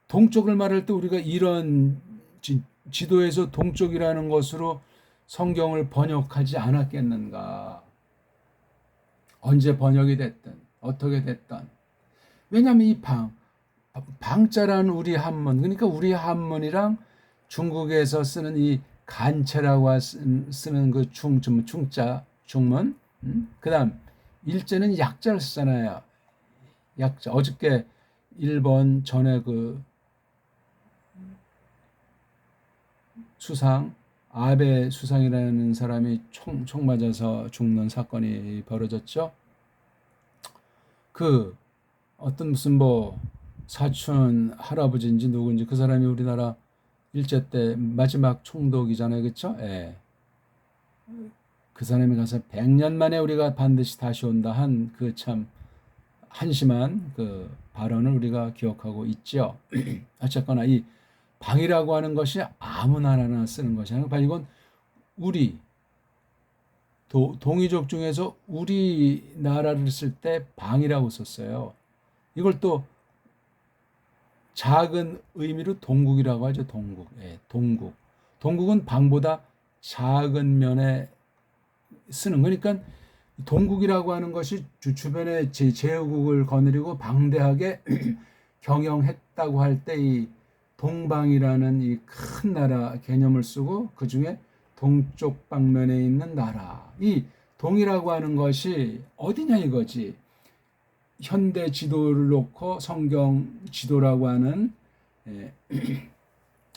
동쪽을 말할 때 우리가 이런 지도에서 동쪽이라는 것으로 성경을 번역하지 않았겠는가. 언제 번역이 됐든 어떻게 됐든. 왜냐하면 이 방자라는 우리 한문, 그러니까 우리 한문이랑 중국에서 쓰는 이 간체라고 쓰는 그 중자 중문, 그다음 일제는 약자를 쓰잖아요. 약자. 어저께 일본 전에 그 수상 아베 수상이라는 사람이 총 맞아서 죽는 사건이 벌어졌죠. 그 어떤 무슨 뭐 사촌 할아버지인지 누구인지 그 사람이 우리나라 일제 때 마지막 총독이잖아요. 그렇죠? 예. 그 사람이 가서 100년 만에 우리가 반드시 다시 온다 한 그 참 한심한 그 발언을 우리가 기억하고 있죠. 어쨌거나 이 방이라고 하는 것이 아무나 하나 쓰는 것이 아니라 이건 우리 동이족 중에서 우리나라를 쓸 때 방이라고 썼어요. 이걸 또 작은 의미로 동국이라고 하죠. 동국. 예, 동국. 동국은 방보다 작은 면에 쓰는 거니까 동국이라고 하는 것이 주변에 제후국을 거느리고 방대하게 경영했다고 할 때 이 동방이라는 이 큰 나라 개념을 쓰고 그 중에 동쪽 방면에 있는 나라. 이 동이라고 하는 것이 어디냐 이거지. 현대 지도를 놓고 성경 지도라고 하는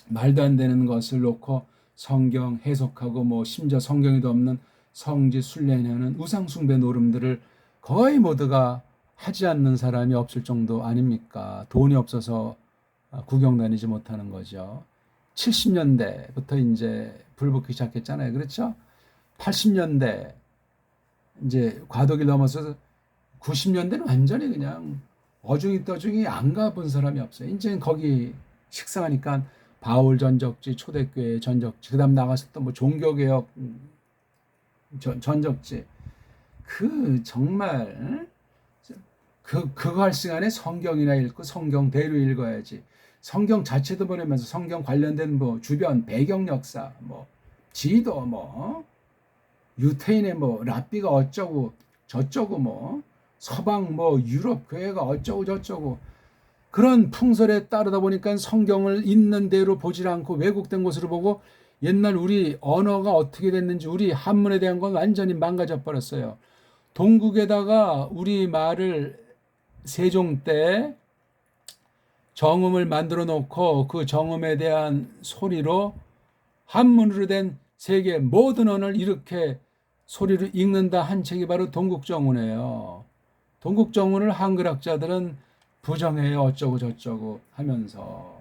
말도 안 되는 것을 놓고 성경 해석하고 뭐 심지어 성경에도 없는 성지 순례하는 우상 숭배 노름들을 거의 모두가 하지 않는 사람이 없을 정도 아닙니까? 돈이 없어서 구경 다니지 못하는 거죠. 70년대부터 이제 불붙기 시작했잖아요. 그렇죠? 80년대 이제 과도기를 넘어서서 90년대는 완전히 그냥 어중이 떠중이 안 가본 사람이 없어요. 이제 거기 식상하니까 바울 전적지, 초대교회 전적지, 그다음 나가서 또 뭐 종교개혁 전적지. 그 정말 그거 할 시간에 성경이나 읽고 성경대로 읽어야지. 성경 자체도 보내면서 성경 관련된 뭐 주변 배경 역사, 뭐 지도, 뭐 유태인의 뭐 랍비가 어쩌고 저쩌고, 뭐 서방 뭐 유럽 교회가 어쩌고 저쩌고, 그런 풍설에 따르다 보니까 성경을 있는 대로 보질 않고 왜곡된 것으로 보고 옛날 우리 언어가 어떻게 됐는지 우리 한문에 대한 건 완전히 망가져 버렸어요. 동국에다가 우리 말을 세종 때 정음을 만들어 놓고 그 정음에 대한 소리로 한문으로 된 세계 모든 언어를 이렇게 소리로 읽는다 한 책이 바로 동국정운이에요. 동국정운을 한글학자들은 부정해요. 어쩌고 저쩌고 하면서.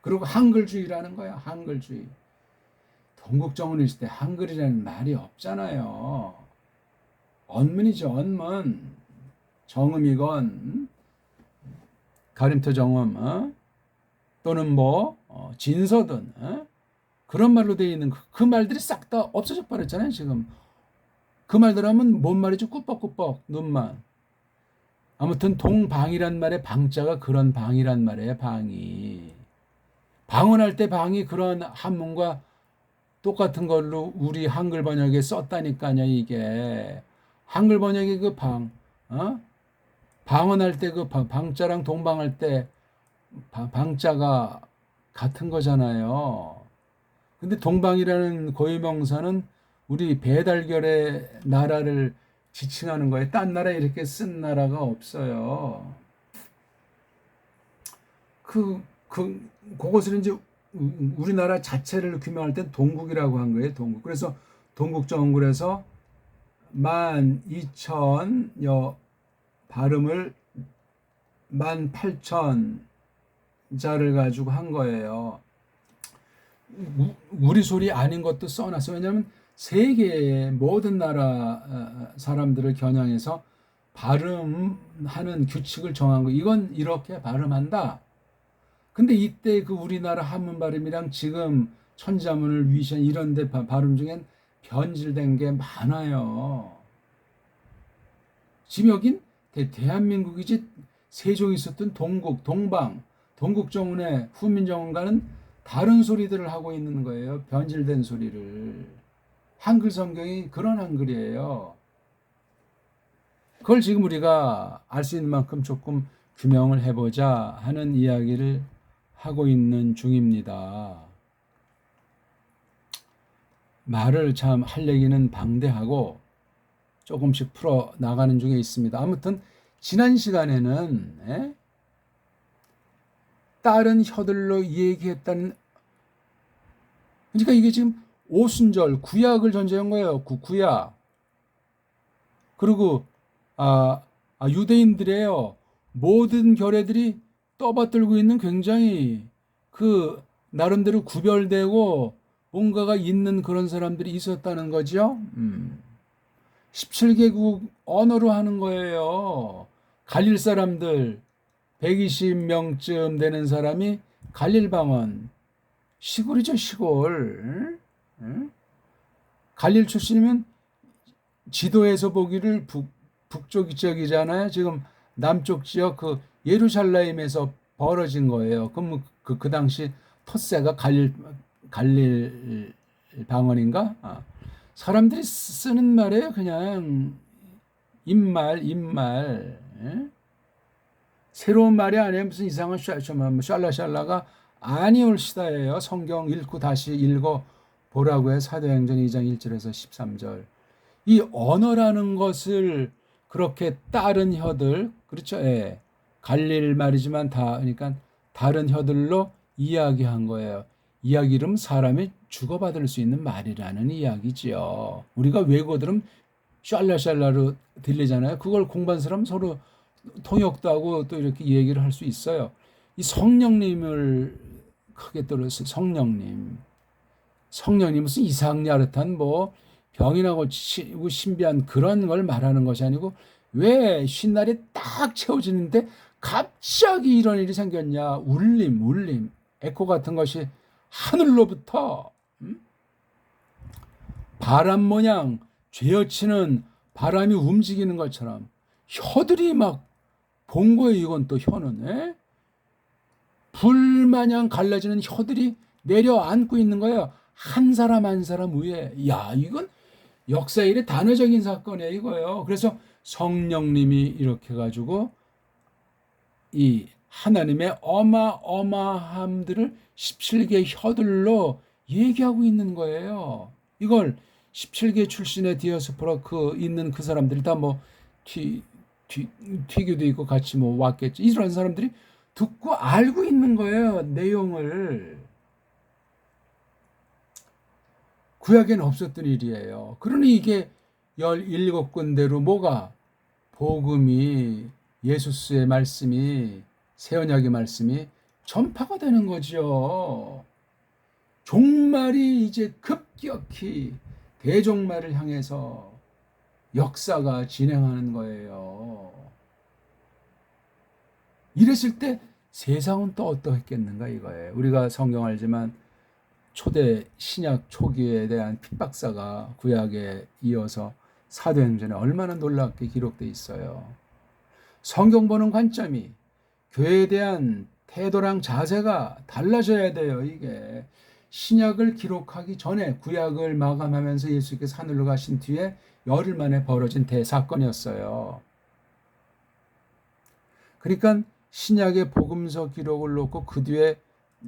그리고 한글주의라는 거야. 한글주의. 동국정운이 있을 때 한글이라는 말이 없잖아요. 언문이죠. 언문. 정음이건 가림토 정음, 또는 뭐 진서든 그런 말로 되어 있는 그 말들이 싹 다 없어져 버렸잖아요. 지금 그 말대로 하면 뭔 말이지? 꾸벅꾸벅 눈만. 아무튼 동방이란 말의 방자가 그런 방이란 말이에요. 방이. 방언할 때 방이 그런 한문과 똑같은 걸로 우리 한글 번역에 썼다니까요. 이게 한글 번역의 그 방, 방언할 때 그 방자랑 동방할 때 방자가 같은 거잖아요. 근데 동방이라는 고유명사는 우리 배달결의 나라를 지칭하는 거예요. 딴 나라에 이렇게 쓴 나라가 없어요. 그것을 이제 우리나라 자체를 규명할 땐 동국이라고 한 거예요. 동국. 그래서 동국정글에서 12,000여 발음을 18,000자를 가지고 한 거예요. 우리 소리 아닌 것도 써놨어요. 왜냐하면 세계의 모든 나라 사람들을 겨냥해서 발음하는 규칙을 정한 거. 이건 이렇게 발음한다. 근데 이때 그 우리나라 한문 발음이랑 지금 천자문을 위시한 이런 데 발음 중엔 변질된 게 많아요. 지금 여긴 대한민국이지 세종이 있었던 동국, 동방, 동국정운의 후민정운과는 다른 소리들을 하고 있는 거예요. 변질된 소리를. 한글 성경이 그런 한글이에요. 그걸 지금 우리가 알 수 있는 만큼 조금 규명을 해보자 하는 이야기를 하고 있는 중입니다. 말을 참 할 얘기는 방대하고 조금씩 풀어 나가는 중에 있습니다. 아무튼 지난 시간에는 다른 혀들로 얘기했다는, 그러니까 이게 지금 오순절 구약을 전제한 거예요. 구약. 그리고 유대인들의요 모든 결례들이 떠받들고 있는 굉장히 그 나름대로 구별되고 뭔가가 있는 그런 사람들이 있었다는 거죠. 17개국 언어로 하는 거예요. 갈릴 사람들 120명쯤 되는 사람이 갈릴 방언. 시골이죠, 시골. 갈릴 출신이면 지도에서 보기를 북쪽 지역이잖아요. 지금 남쪽 지역 그 예루살렘에서 벌어진 거예요. 그럼 그 당시 토세가 갈릴 방언인가? 사람들이 쓰는 말이에요. 그냥 입말. 새로운 말이 아니에요. 무슨 이상한 샬라샬라가 아니올시다예요. 성경 읽고 다시 읽어 보라고 해. 사도행전 2장 1절에서 13절. 이 언어라는 것을 그렇게 다른 혀들, 그렇죠? 예. 갈릴 말이지만 그러니까 다른 혀들로 이야기한 거예요. 이야기 이름 사람이 주고받을 수 있는 말이라는 이야기지요. 우리가 외국어 들으면 샬라샬라로 들리잖아요. 그걸 공부한 사람 서로 통역도 하고 또 이렇게 얘기를 할 수 있어요. 이 성령님을 크게 들었어요. 성령님 무슨 이상야릇한 병이나 고치고 신비한 그런 걸 말하는 것이 아니고 왜 쉰날이 딱 채워지는데 갑자기 이런 일이 생겼냐. 울림 에코 같은 것이 하늘로부터 바람 모양 죄어치는 바람이 움직이는 것처럼 혀들이 막 본 거예요. 이건 또 혀는 불마냥 갈라지는 혀들이 내려앉고 있는 거예요. 한 사람 한 사람 위에. 야, 이건 역사 일의 단어적인 사건이에요. 이거요. 그래서 성령님이 이렇게 가지고 이 하나님의 어마어마함들을 17개 혀들로 얘기하고 있는 거예요. 이걸 17개 출신의 디아스포라 있는 그 사람들이 다 튀교도 있고 같이 왔겠지. 이런 사람들이 듣고 알고 있는 거예요. 내용을. 구약에는 없었던 일이에요. 그러니 이게 17군데로 복음이 예수스의 말씀이 새 언약의 말씀이 전파가 되는 거죠. 종말이 이제 급격히 대종말을 향해서 역사가 진행하는 거예요. 이랬을 때 세상은 또 어떠했겠는가 이거예요. 우리가 성경 알지만 초대 신약 초기에 대한 핍박사가 구약에 이어서 사도행전에 얼마나 놀랍게 기록되어 있어요. 성경 보는 관점이, 교회에 대한 태도랑 자세가 달라져야 돼요. 이게 신약을 기록하기 전에 구약을 마감하면서 예수께서 하늘로 가신 뒤에 열흘 만에 벌어진 대사건이었어요. 그러니까 신약의 복음서 기록을 놓고 그 뒤에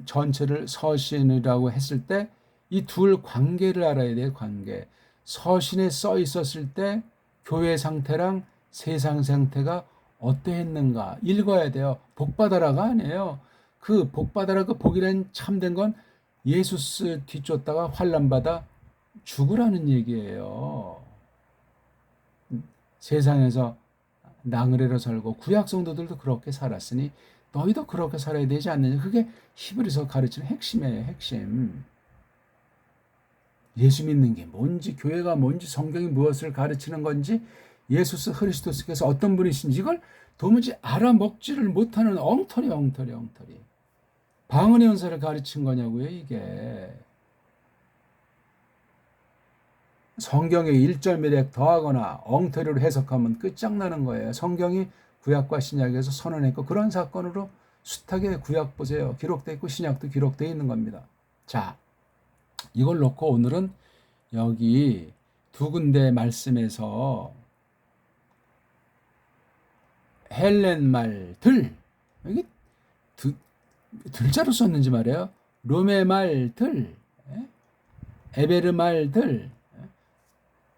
전체를 서신이라고 했을 때 이 둘 관계를 알아야 돼요. 관계. 서신에 써 있었을 때 교회 상태랑 세상 상태가 어떠했는가 읽어야 돼요. 복받아라가 아니에요. 그 복받아라, 그 복이란 참된 건 예수스 뒤쫓다가 환난받아 죽으라는 얘기예요. 세상에서 나그네로 살고 구약 성도들도 그렇게 살았으니 너희도 그렇게 살아야 되지 않느냐. 그게 히브리서 가르치는 핵심이에요. 핵심. 예수 믿는 게 뭔지, 교회가 뭔지, 성경이 무엇을 가르치는 건지, 예수스 그리스도께서 어떤 분이신지 이걸 도무지 알아먹지를 못하는 엉터리. 방언의 연사를 가르친 거냐고요, 이게. 성경의 1절 매력 더하거나 엉터리로 해석하면 끝장나는 거예요. 성경이 구약과 신약에서 선언했고 그런 사건으로 숱하게 구약 보세요. 기록되어 있고 신약도 기록되어 있는 겁니다. 자, 이걸 놓고 오늘은 여기 두 군데 말씀에서 헬렌 말 들, 여기 들자로 썼는지 말이에요. 로메 말 들, 에베르 말 들,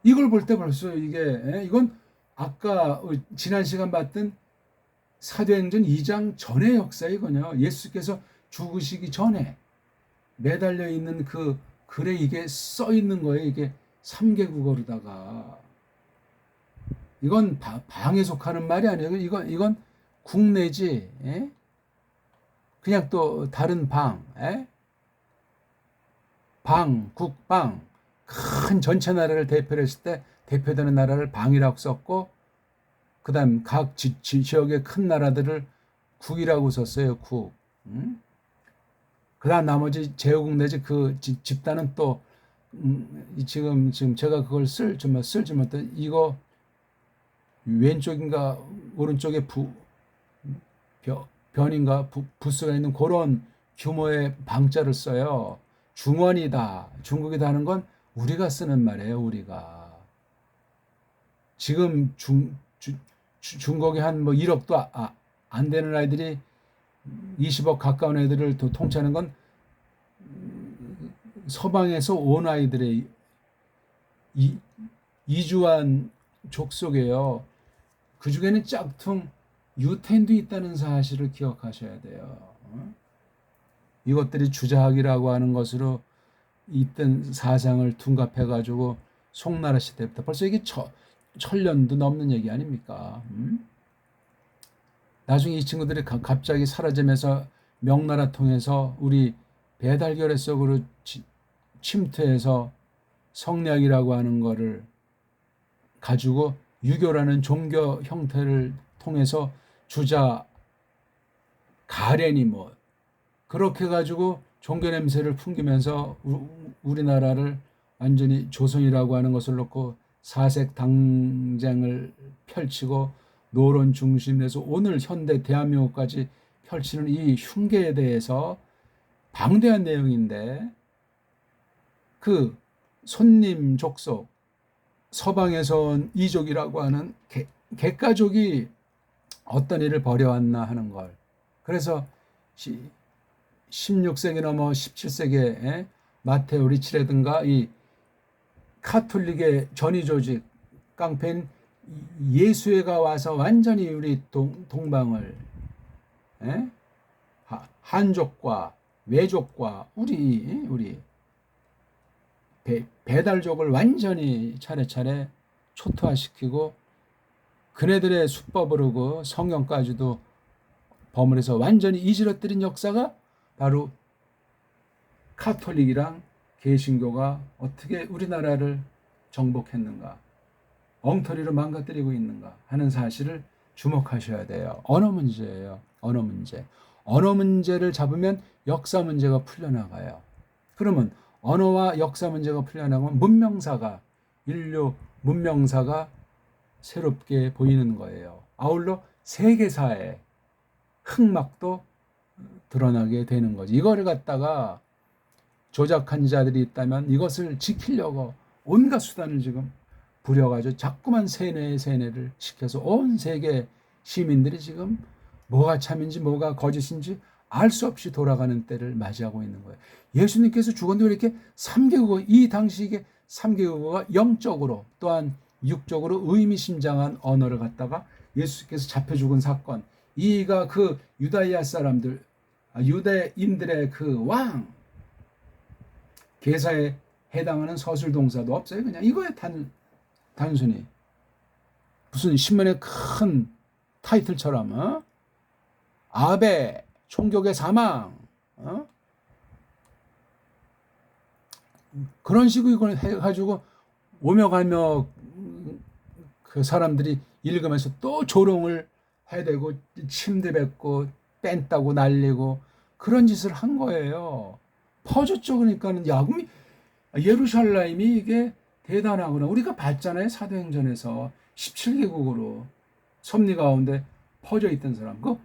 이걸 볼 때 벌써 이게, 이건 아까 지난 시간 봤던 사도행전 2장 전의 역사이거든요. 예수께서 죽으시기 전에 매달려 있는 그 글에 이게 써 있는 거예요. 이게 3개국어로다가. 이건 방에 속하는 말이 아니에요. 이건 국내지. 그냥 또 다른 방, 국방. 큰 전체 나라를 대표를 했을 때 대표되는 나라를 방이라고 썼고, 그 다음 각 지역의 큰 나라들을 국이라고 썼어요. 국. 그 다음 나머지 제후국 내지 그 집단은 또 지금 제가 그걸 쓸지 못해. 이거 왼쪽인가 오른쪽에 변인가 부스가 있는 그런 규모의 방자를 써요. 중원이다, 중국이다 하는 건 우리가 쓰는 말이에요. 우리가 지금 중국에 한 뭐 1억도 안 되는 아이들이 20억 가까운 애들을 통치하는 건 서방에서 온 아이들의 이주한 족속이에요. 그 중에는 짝퉁 유태인도 있다는 사실을 기억하셔야 돼요. 이것들이 주자학이라고 하는 것으로 있던 사상을 둔갑해가지고 송나라 시대부터 벌써 이게 천년도 넘는 얘기 아닙니까? 나중에 이 친구들이 갑자기 사라지면서 명나라 통해서 우리 배달결의 속으로 침투해서 성략이라고 하는 거를 가지고 유교라는 종교 형태를 통해서 주자 가련이 뭐 그렇게 가지고 종교 냄새를 풍기면서 우리나라를 완전히 조선이라고 하는 것을 놓고 사색 당쟁을 펼치고 노론 중심에서 오늘 현대 대한민국까지 펼치는 이 흉계에 대해서 방대한 내용인데, 그 손님 족속 서방에서 온 이족이라고 하는 객가족이 어떤 일을 벌여왔나 하는 걸, 그래서 16세기 넘어 17세기에 마테오 리치라든가 이 카톨릭의 전위 조직 깡패인 예수회가 와서 완전히 우리 동방을 한족과 외족과 우리 배달족을 완전히 차례차례 초토화시키고 그네들의 수법으로 그 성경까지도 버무려서 완전히 이지러뜨린 역사가 바로 카톨릭이랑 개신교가 어떻게 우리나라를 정복했는가, 엉터리로 망가뜨리고 있는가 하는 사실을 주목하셔야 돼요. 언어 문제예요. 언어 문제. 언어 문제를 잡으면 역사 문제가 풀려나가요. 그러면 언어와 역사 문제가 풀려나가면 문명사가, 인류 문명사가 새롭게 보이는 거예요. 아울러 세계사의 흑막도 드러나게 되는 거지. 이거를 갖다가 조작한 자들이 있다면 이것을 지키려고 온갖 수단을 지금 부려가지고 자꾸만 세뇌를 시켜서 온 세계 시민들이 지금 뭐가 참인지 뭐가 거짓인지 알 수 없이 돌아가는 때를 맞이하고 있는 거예요. 예수님께서 죽었는데 이렇게 3개국어, 이 당시 이게 3개국어가 영적으로 또한 육적으로 의미심장한 언어를 갖다가 예수께서 잡혀 죽은 사건, 이가 그 유다야 사람들, 유대인들의 그 왕, 계사에 해당하는 서술 동사도 없어요. 그냥 이거에 단순히 무슨 신문의 큰 타이틀처럼 아베 총격의 사망, 그런 식으로 이걸 해가지고 오며 가며 그 사람들이 읽으면서 또 조롱을 해대고 침대 뱉고 뺀다고 날리고 그런 짓을 한 거예요. 퍼졌죠. 그러니까는 야금이 예루살렘이 이게 대단하구나. 우리가 봤잖아요. 사도행전에서 17개국으로 섭리 가운데 퍼져 있던 사람. 그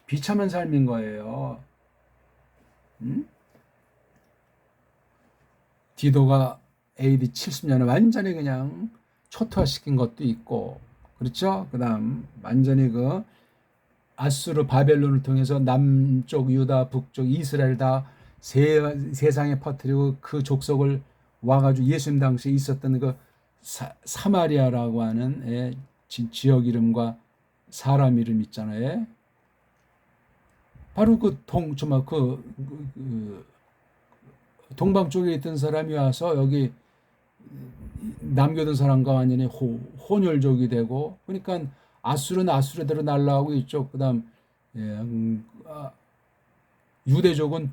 비참한 삶인 거예요. 디도가 AD 70년에 완전히 그냥 초토화시킨 것도 있고, 그렇죠? 그 다음 완전히 그 아수르 바벨론을 통해서 남쪽 유다, 북쪽 이스라엘 다 세상에 퍼뜨리고 그 족속을 와가지고 예수님 당시에 있었던 그 사마리아라고 하는 지역 이름과 사람 이름 있잖아요. 바로 그 동방 쪽에 있던 사람이 와서 여기 남겨둔 사람과 완전히 혼혈족이 되고, 그러니까 아수르는 아수르대로 날라오고 이쪽 그다음 유대족은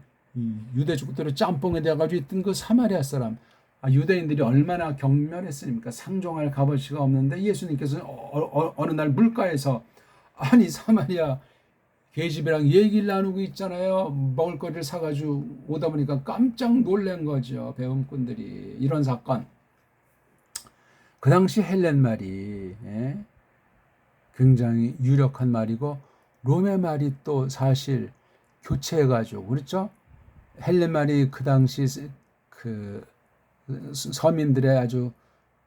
유대족대로 짬뽕에 돼가지고 있던 그 사마리아 사람, 유대인들이 얼마나 경멸했습니까? 상종할 값어치가 없는데 예수님께서는 어느 날 물가에서 아니 사마리아 계집애랑 얘기를 나누고 있잖아요. 먹을거리를 사가지고 오다 보니까 깜짝 놀란 거죠. 배움꾼들이. 이런 사건. 그 당시 헬렌 말이 굉장히 유력한 말이고, 로메 말이 또 사실 교체해가지고, 그렇죠? 헬렌 말이 그 당시 그 서민들의 아주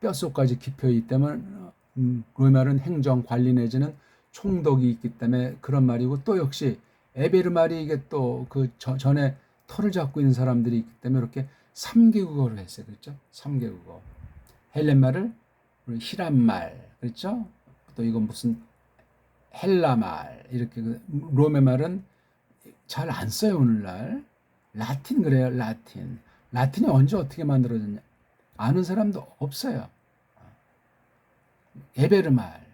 뼛속까지 깊어있기 때문에 로메 말은 행정 관리 내지는 총독이 있기 때문에 그런 말이고, 또 역시 에베르 말이 이게 또 그 전에 터를 잡고 있는 사람들이 있기 때문에 이렇게 3개국어로 했어요. 그렇죠? 3개국어. 헬렌 말을 히람 말, 그렇죠? 또 이건 무슨 헬라 말, 이렇게. 로메 말은 잘 안 써요, 오늘날. 라틴 그래요, 라틴. 라틴이 언제 어떻게 만들어졌냐? 아는 사람도 없어요. 에베르 말.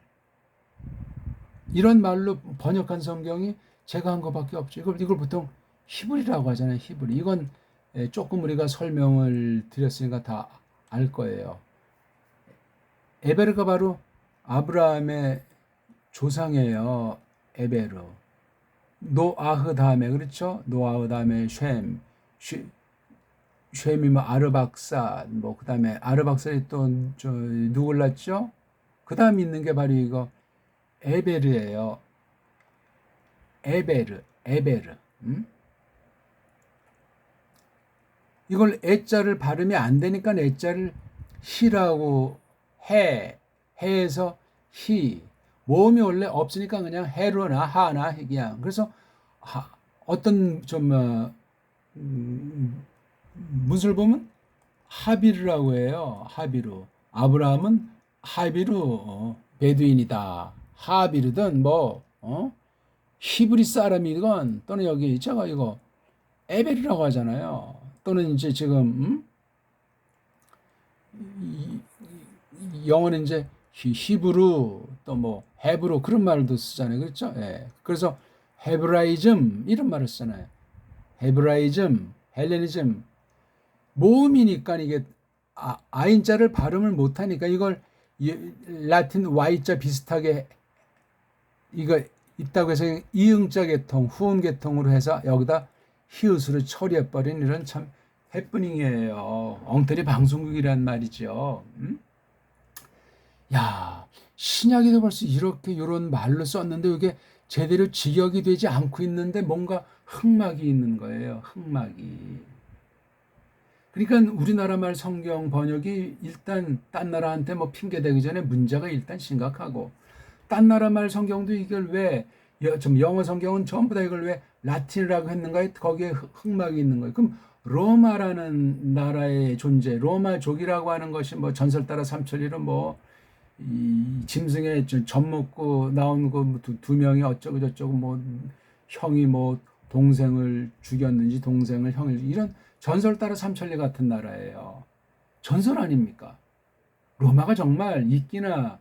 이런 말로 번역한 성경이 제가 한 것밖에 없죠. 이걸 보통 히브리라고 하잖아요. 히브리. 이건 조금 우리가 설명을 드렸으니까 다 알 거예요. 에베르가 바로 아브라함의 조상이에요. 에베르. 노아흐 다음에, 그렇죠? 노아흐 다음에 셈이 뭐 아르박사, 뭐 그 다음에 아르박사이 또 누굴 낳죠? 그 다음 있는 게 바로 이거 에베르예요. 에베르. 이걸 애자를 발음이 안 되니까 애자를 히라고 해에서 히. 모음이 원래 없으니까 그냥 해로나 하나 그냥. 그래서 어떤 문을 보면 하비르라고 해요. 하비루. 아브라함은 하비루 베두인이다. 하비르든 히브리 사람이건, 또는 여기 제가 이거 에베르라고 하잖아요. 또는 이제 지금 영어는 이제 히브루, 또 뭐 헤브로, 그런 말도 쓰잖아요. 그렇죠? 예. 그래서 헤브라이즘 이런 말을 쓰잖아요. 헤브라이즘, 헬레니즘. 모음이니까 이게 아인자를 발음을 못하니까 이걸 라틴 Y자 비슷하게 이거 있다고 해서 이응자 계통, 후음 계통으로 해서 여기다 히읗으로 처리해버린 이런 참 해프닝이에요. 엉터리 방송국이란 말이죠. 야, 신약에도 벌써 이렇게 요런 말로 썼는데 이게 제대로 직역이 되지 않고 있는데 뭔가 흑막이 있는 거예요. 흑막이. 그러니까 우리나라 말 성경 번역이 일단 딴 나라한테 뭐 핑계 대기 전에 문제가 일단 심각하고, 딴 나라 말 성경도 이걸 왜 좀 영어 성경은 전부 다 이걸 왜 라틴이라고 했는가? 거기에 흑막이 있는 거예요. 그럼 로마라는 나라의 존재, 로마족이라고 하는 것이 뭐 전설 따라 삼천리로 뭐 이 짐승에 젖 먹고 나온 거 두 명이 어쩌고 저쩌고 뭐 형이 뭐 동생을 죽였는지 동생을 형을 이런 전설 따라 삼천리 같은 나라예요. 전설 아닙니까? 로마가 정말 있기나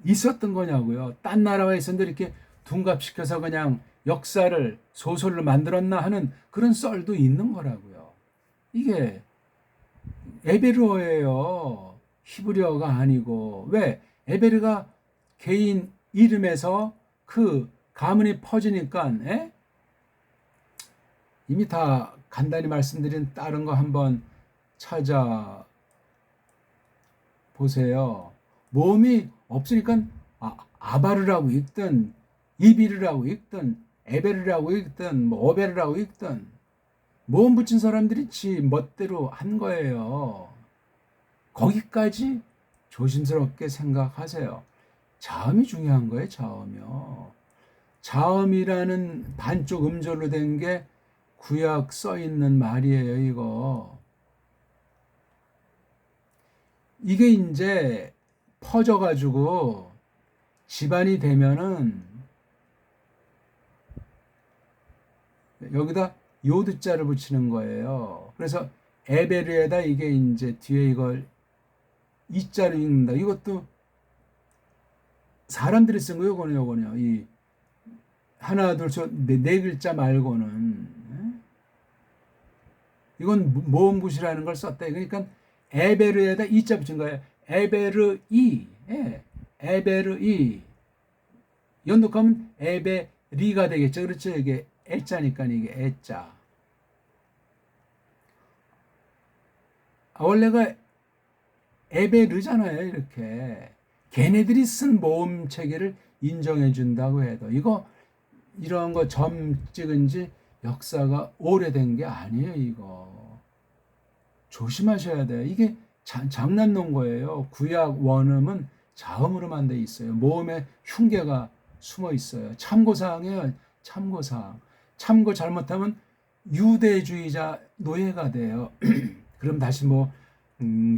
있었던 거냐고요. 딴 나라가 있었는데 이렇게 둔갑시켜서 그냥 역사를 소설로 만들었나 하는 그런 썰도 있는 거라고요. 이게 에베르어예요. 히브리어가 아니고. 왜? 에베르가 개인 이름에서 그 가문이 퍼지니까, 에? 이미 다 간단히 말씀드린 다른 거 한번 찾아 보세요. 모음이 없으니까 아바르라고 읽든 이비르라고 읽든 에베르라고 읽든 뭐 오베르라고 읽든 모음 붙인 사람들이 지 멋대로 한 거예요. 거기까지 조심스럽게 생각하세요. 자음이 중요한 거예요. 자음이요. 자음이라는 반쪽 음절로 된 게 구약 써 있는 말이에요. 이게 이제 퍼져가지고 집안이 되면은 여기다 요드자를 붙이는 거예요. 그래서 에베르에다 이게 이제 뒤에 이걸 이자를 읽는다. 이것도 사람들이 쓴 거예요. 요거는요. 이 하나 둘셋네 글자 말고는 이건 모음굿이라는 걸 썼다. 그러니까 에베르에다 이자 붙인 거예요. 에베르이, 예. 에베르이. 연독하면 에베리가 되겠죠. 그렇죠. 이게 애자니까 이게 애자. 원래가 에베르잖아요. 이렇게 걔네들이 쓴 모음 체계를 인정해 준다고 해도 이거 이런 거 점 찍은 지 역사가 오래된 게 아니에요. 이거 조심하셔야 돼요. 이게 장난 놓은 거예요. 구약 원음은 자음으로만 돼 있어요. 모음에 흉계가 숨어 있어요. 참고사항이에요. 참고사항. 참고 잘못하면 유대주의자 노예가 돼요. 그럼 다시 뭐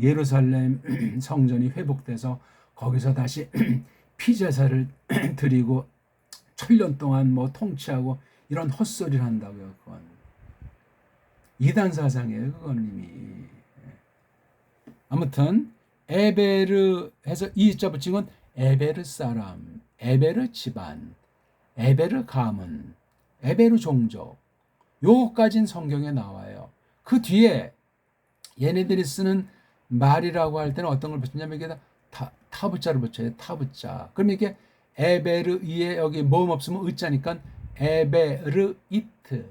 예루살렘 성전이 회복돼서 거기서 다시 피제사를 드리고 천년 동안 뭐 통치하고 이런 헛소리를 한다고요. 그건 이단 사상이에요. 그건 이미. 아무튼 에베르 해서 이자 붙인 건 에베르 사람, 에베르 집안, 에베르 가문, 에베르 종족. 요거까진 성경에 나와요. 그 뒤에 얘네들이 쓰는 말이라고 할 때는 어떤 걸 붙이냐면 이게 타부자를 붙여요. 타부자. 그럼 이게 에베르이에 여기 모음 없으면 의자니까 에베르이트.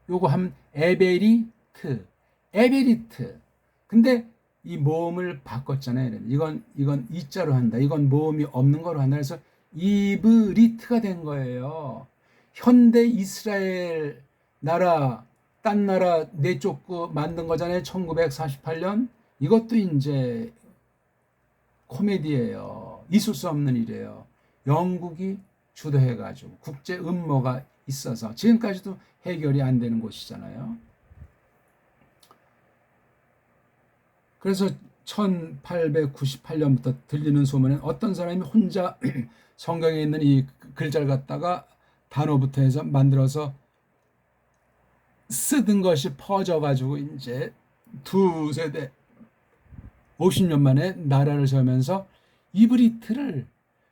요거 하면 에베리트. 에베리트. 근데 이 모음을 바꿨잖아요. 이건 이자로 한다. 이건 모음이 없는 거로 한다. 그래서 이브리트가 된 거예요. 현대 이스라엘 나라 딴 나라 내쫓고 만든 거잖아요. 1948년. 이것도 이제 코미디예요. 있을 수 없는 일이에요. 영국이 주도해가지고 국제 음모가 있어서 지금까지도 해결이 안 되는 곳이잖아요. 그래서 1898년부터 들리는 소문은 어떤 사람이 혼자 성경에 있는 이 글자를 갖다가 단어부터 해서 만들어서 쓰던 것이 퍼져가지고 이제 두 세대 50년 만에 나라를 세우면서 이브리트를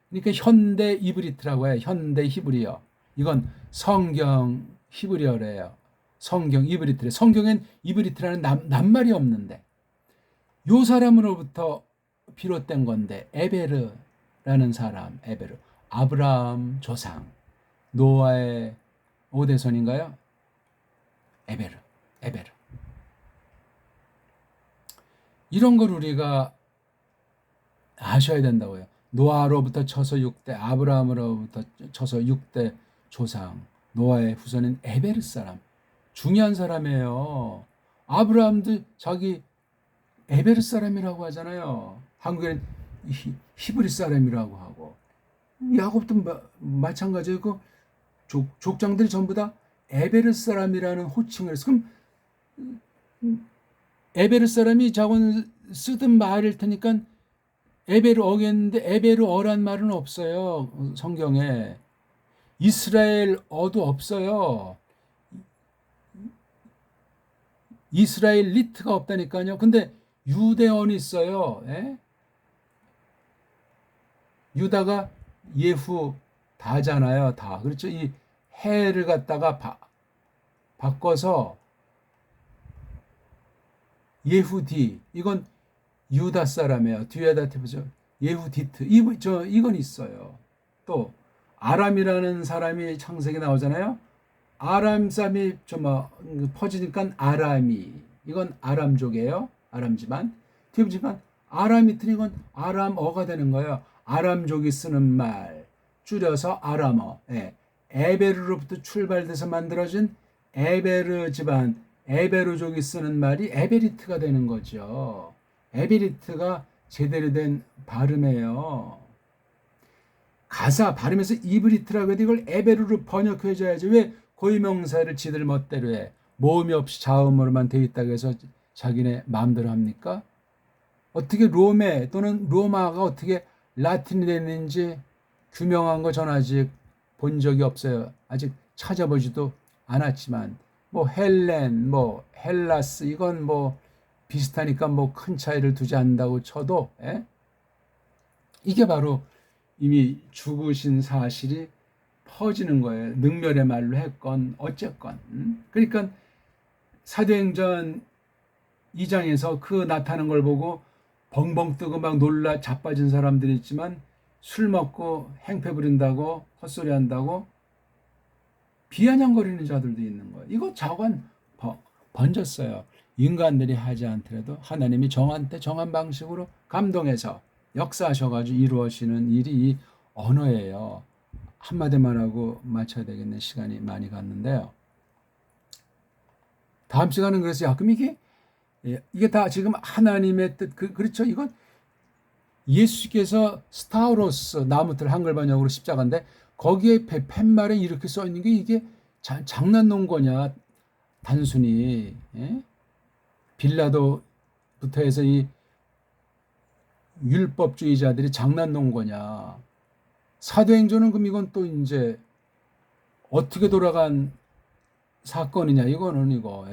그러니까 현대 이브리트라고 해요. 현대 히브리어. 이건 성경 히브리어래요. 성경 이브리트래. 성경엔 이브리트라는 낱말이 없는데 요 사람으로부터 비롯된 건데 에베르라는 사람, 에베르. 아브라함 조상. 노아의 오대손인가요? 에베르. 이런 걸 우리가 아셔야 된다고요. 노아로부터 쳐서 6대, 아브라함으로부터 쳐서 6대 조상, 노아의 후손인 에베르 사람, 중요한 사람이에요. 아브라함도 자기 에베르 사람이라고 하잖아요. 한국에는 히브리 사람이라고 하고, 야곱도 마찬가지예요. 그 족장들이 전부 다 에베르 사람이라는 호칭을 해서, 그럼 에베르 사람이 자곤 쓰던 말일 테니까 에베르어겠는데 에베르어란 말은 없어요. 성경에. 이스라엘어도 없어요. 이스라엘리트가 없다니까요. 근데 유대어는 있어요. 예? 유다가 예후 다잖아요. 다. 그렇죠. 이 해를 갖다가 바꿔서 예후디, 이건 유다 사람이에요. 뒤에다 대보죠. 예후디트. 이건 있어요. 또 아람이라는 사람이 창세기 나오잖아요. 아람 사람이 퍼지니까 아람이, 이건 아람족이에요. 아람 집안. 뒤에 보니까 아라미트, 이건 아람어가 되는 거예요. 아람족이 쓰는 말 줄여서 아람어. 예. 에베르로부터 출발돼서 만들어진 에베르 집안, 에베르족이 쓰는 말이 에베리트가 되는 거죠. 에베리트가 제대로 된 발음이에요. 가사 발음에서 이브리트라고 해도 이걸 에베르로 번역해줘야지. 왜 고유명사를 지들 멋대로 해? 모음이 없이 자음으로만 되어 있다고 해서 자기네 마음대로 합니까? 어떻게 로메 또는 로마가 어떻게 라틴이 됐는지 규명한 거 전 아직 본 적이 없어요. 아직 찾아보지도 않았지만, 뭐 헬렌, 뭐 헬라스, 이건 뭐 비슷하니까 뭐 큰 차이를 두지 않는다고 쳐도, 이게 바로 이미 죽으신 사실이 퍼지는 거예요. 능멸의 말로 했건 어쨌건. 그러니까 사도행전 2장에서 그 나타나는 걸 보고 벙벙 뜨고 막 놀라 자빠진 사람들이 있지만, 술 먹고 행패 부린다고 헛소리 한다고 비아냥거리는 자들도 있는 거예요. 이거 자관 번졌어요. 인간들이 하지 않더라도 하나님이 정한 방식으로 감동해서 역사하셔가지고 이루어지는 일이 이 언어예요. 한마디만 하고 마쳐야 되겠는 시간이 많이 갔는데요. 다음 시간은 그래서 그럼 이게 다 지금 하나님의 뜻, 그렇죠? 이건 예수께서 스타우로스, 나무틀 한글 번역으로 십자가인데, 거기에 팻말에 이렇게 써 있는 게 이게 장난 놓은 거냐? 단순히, 빌라도부터 해서 이 율법주의자들이 장난 놓은 거냐? 사도행전은 그럼 이건 또 이제 어떻게 돌아간 사건이냐? 이거는 이거,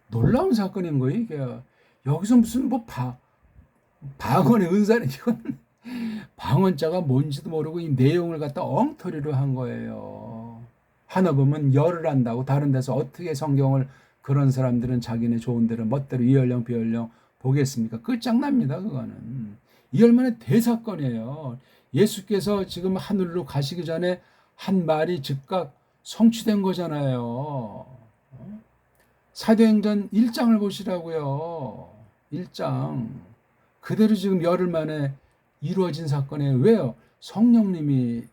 놀라운 사건인 거예요, 이게. 여기서 무슨 뭐 방언의 은사는, 이건 방언자가 뭔지도 모르고 이 내용을 갖다 엉터리로 한 거예요. 하나 보면 열을 한다고, 다른 데서 어떻게 성경을 그런 사람들은 자기네 좋은 대로 멋대로 이열령 비열령 보겠습니까? 끝장납니다. 그거는 이 얼마나 대사건이에요. 예수께서 지금 하늘로 가시기 전에 한 말이 즉각 성취된 거잖아요. 사도행전 1장을 보시라고요. 1장 그대로 지금 열흘 만에 이루어진 사건이에요. 왜요? 성령님이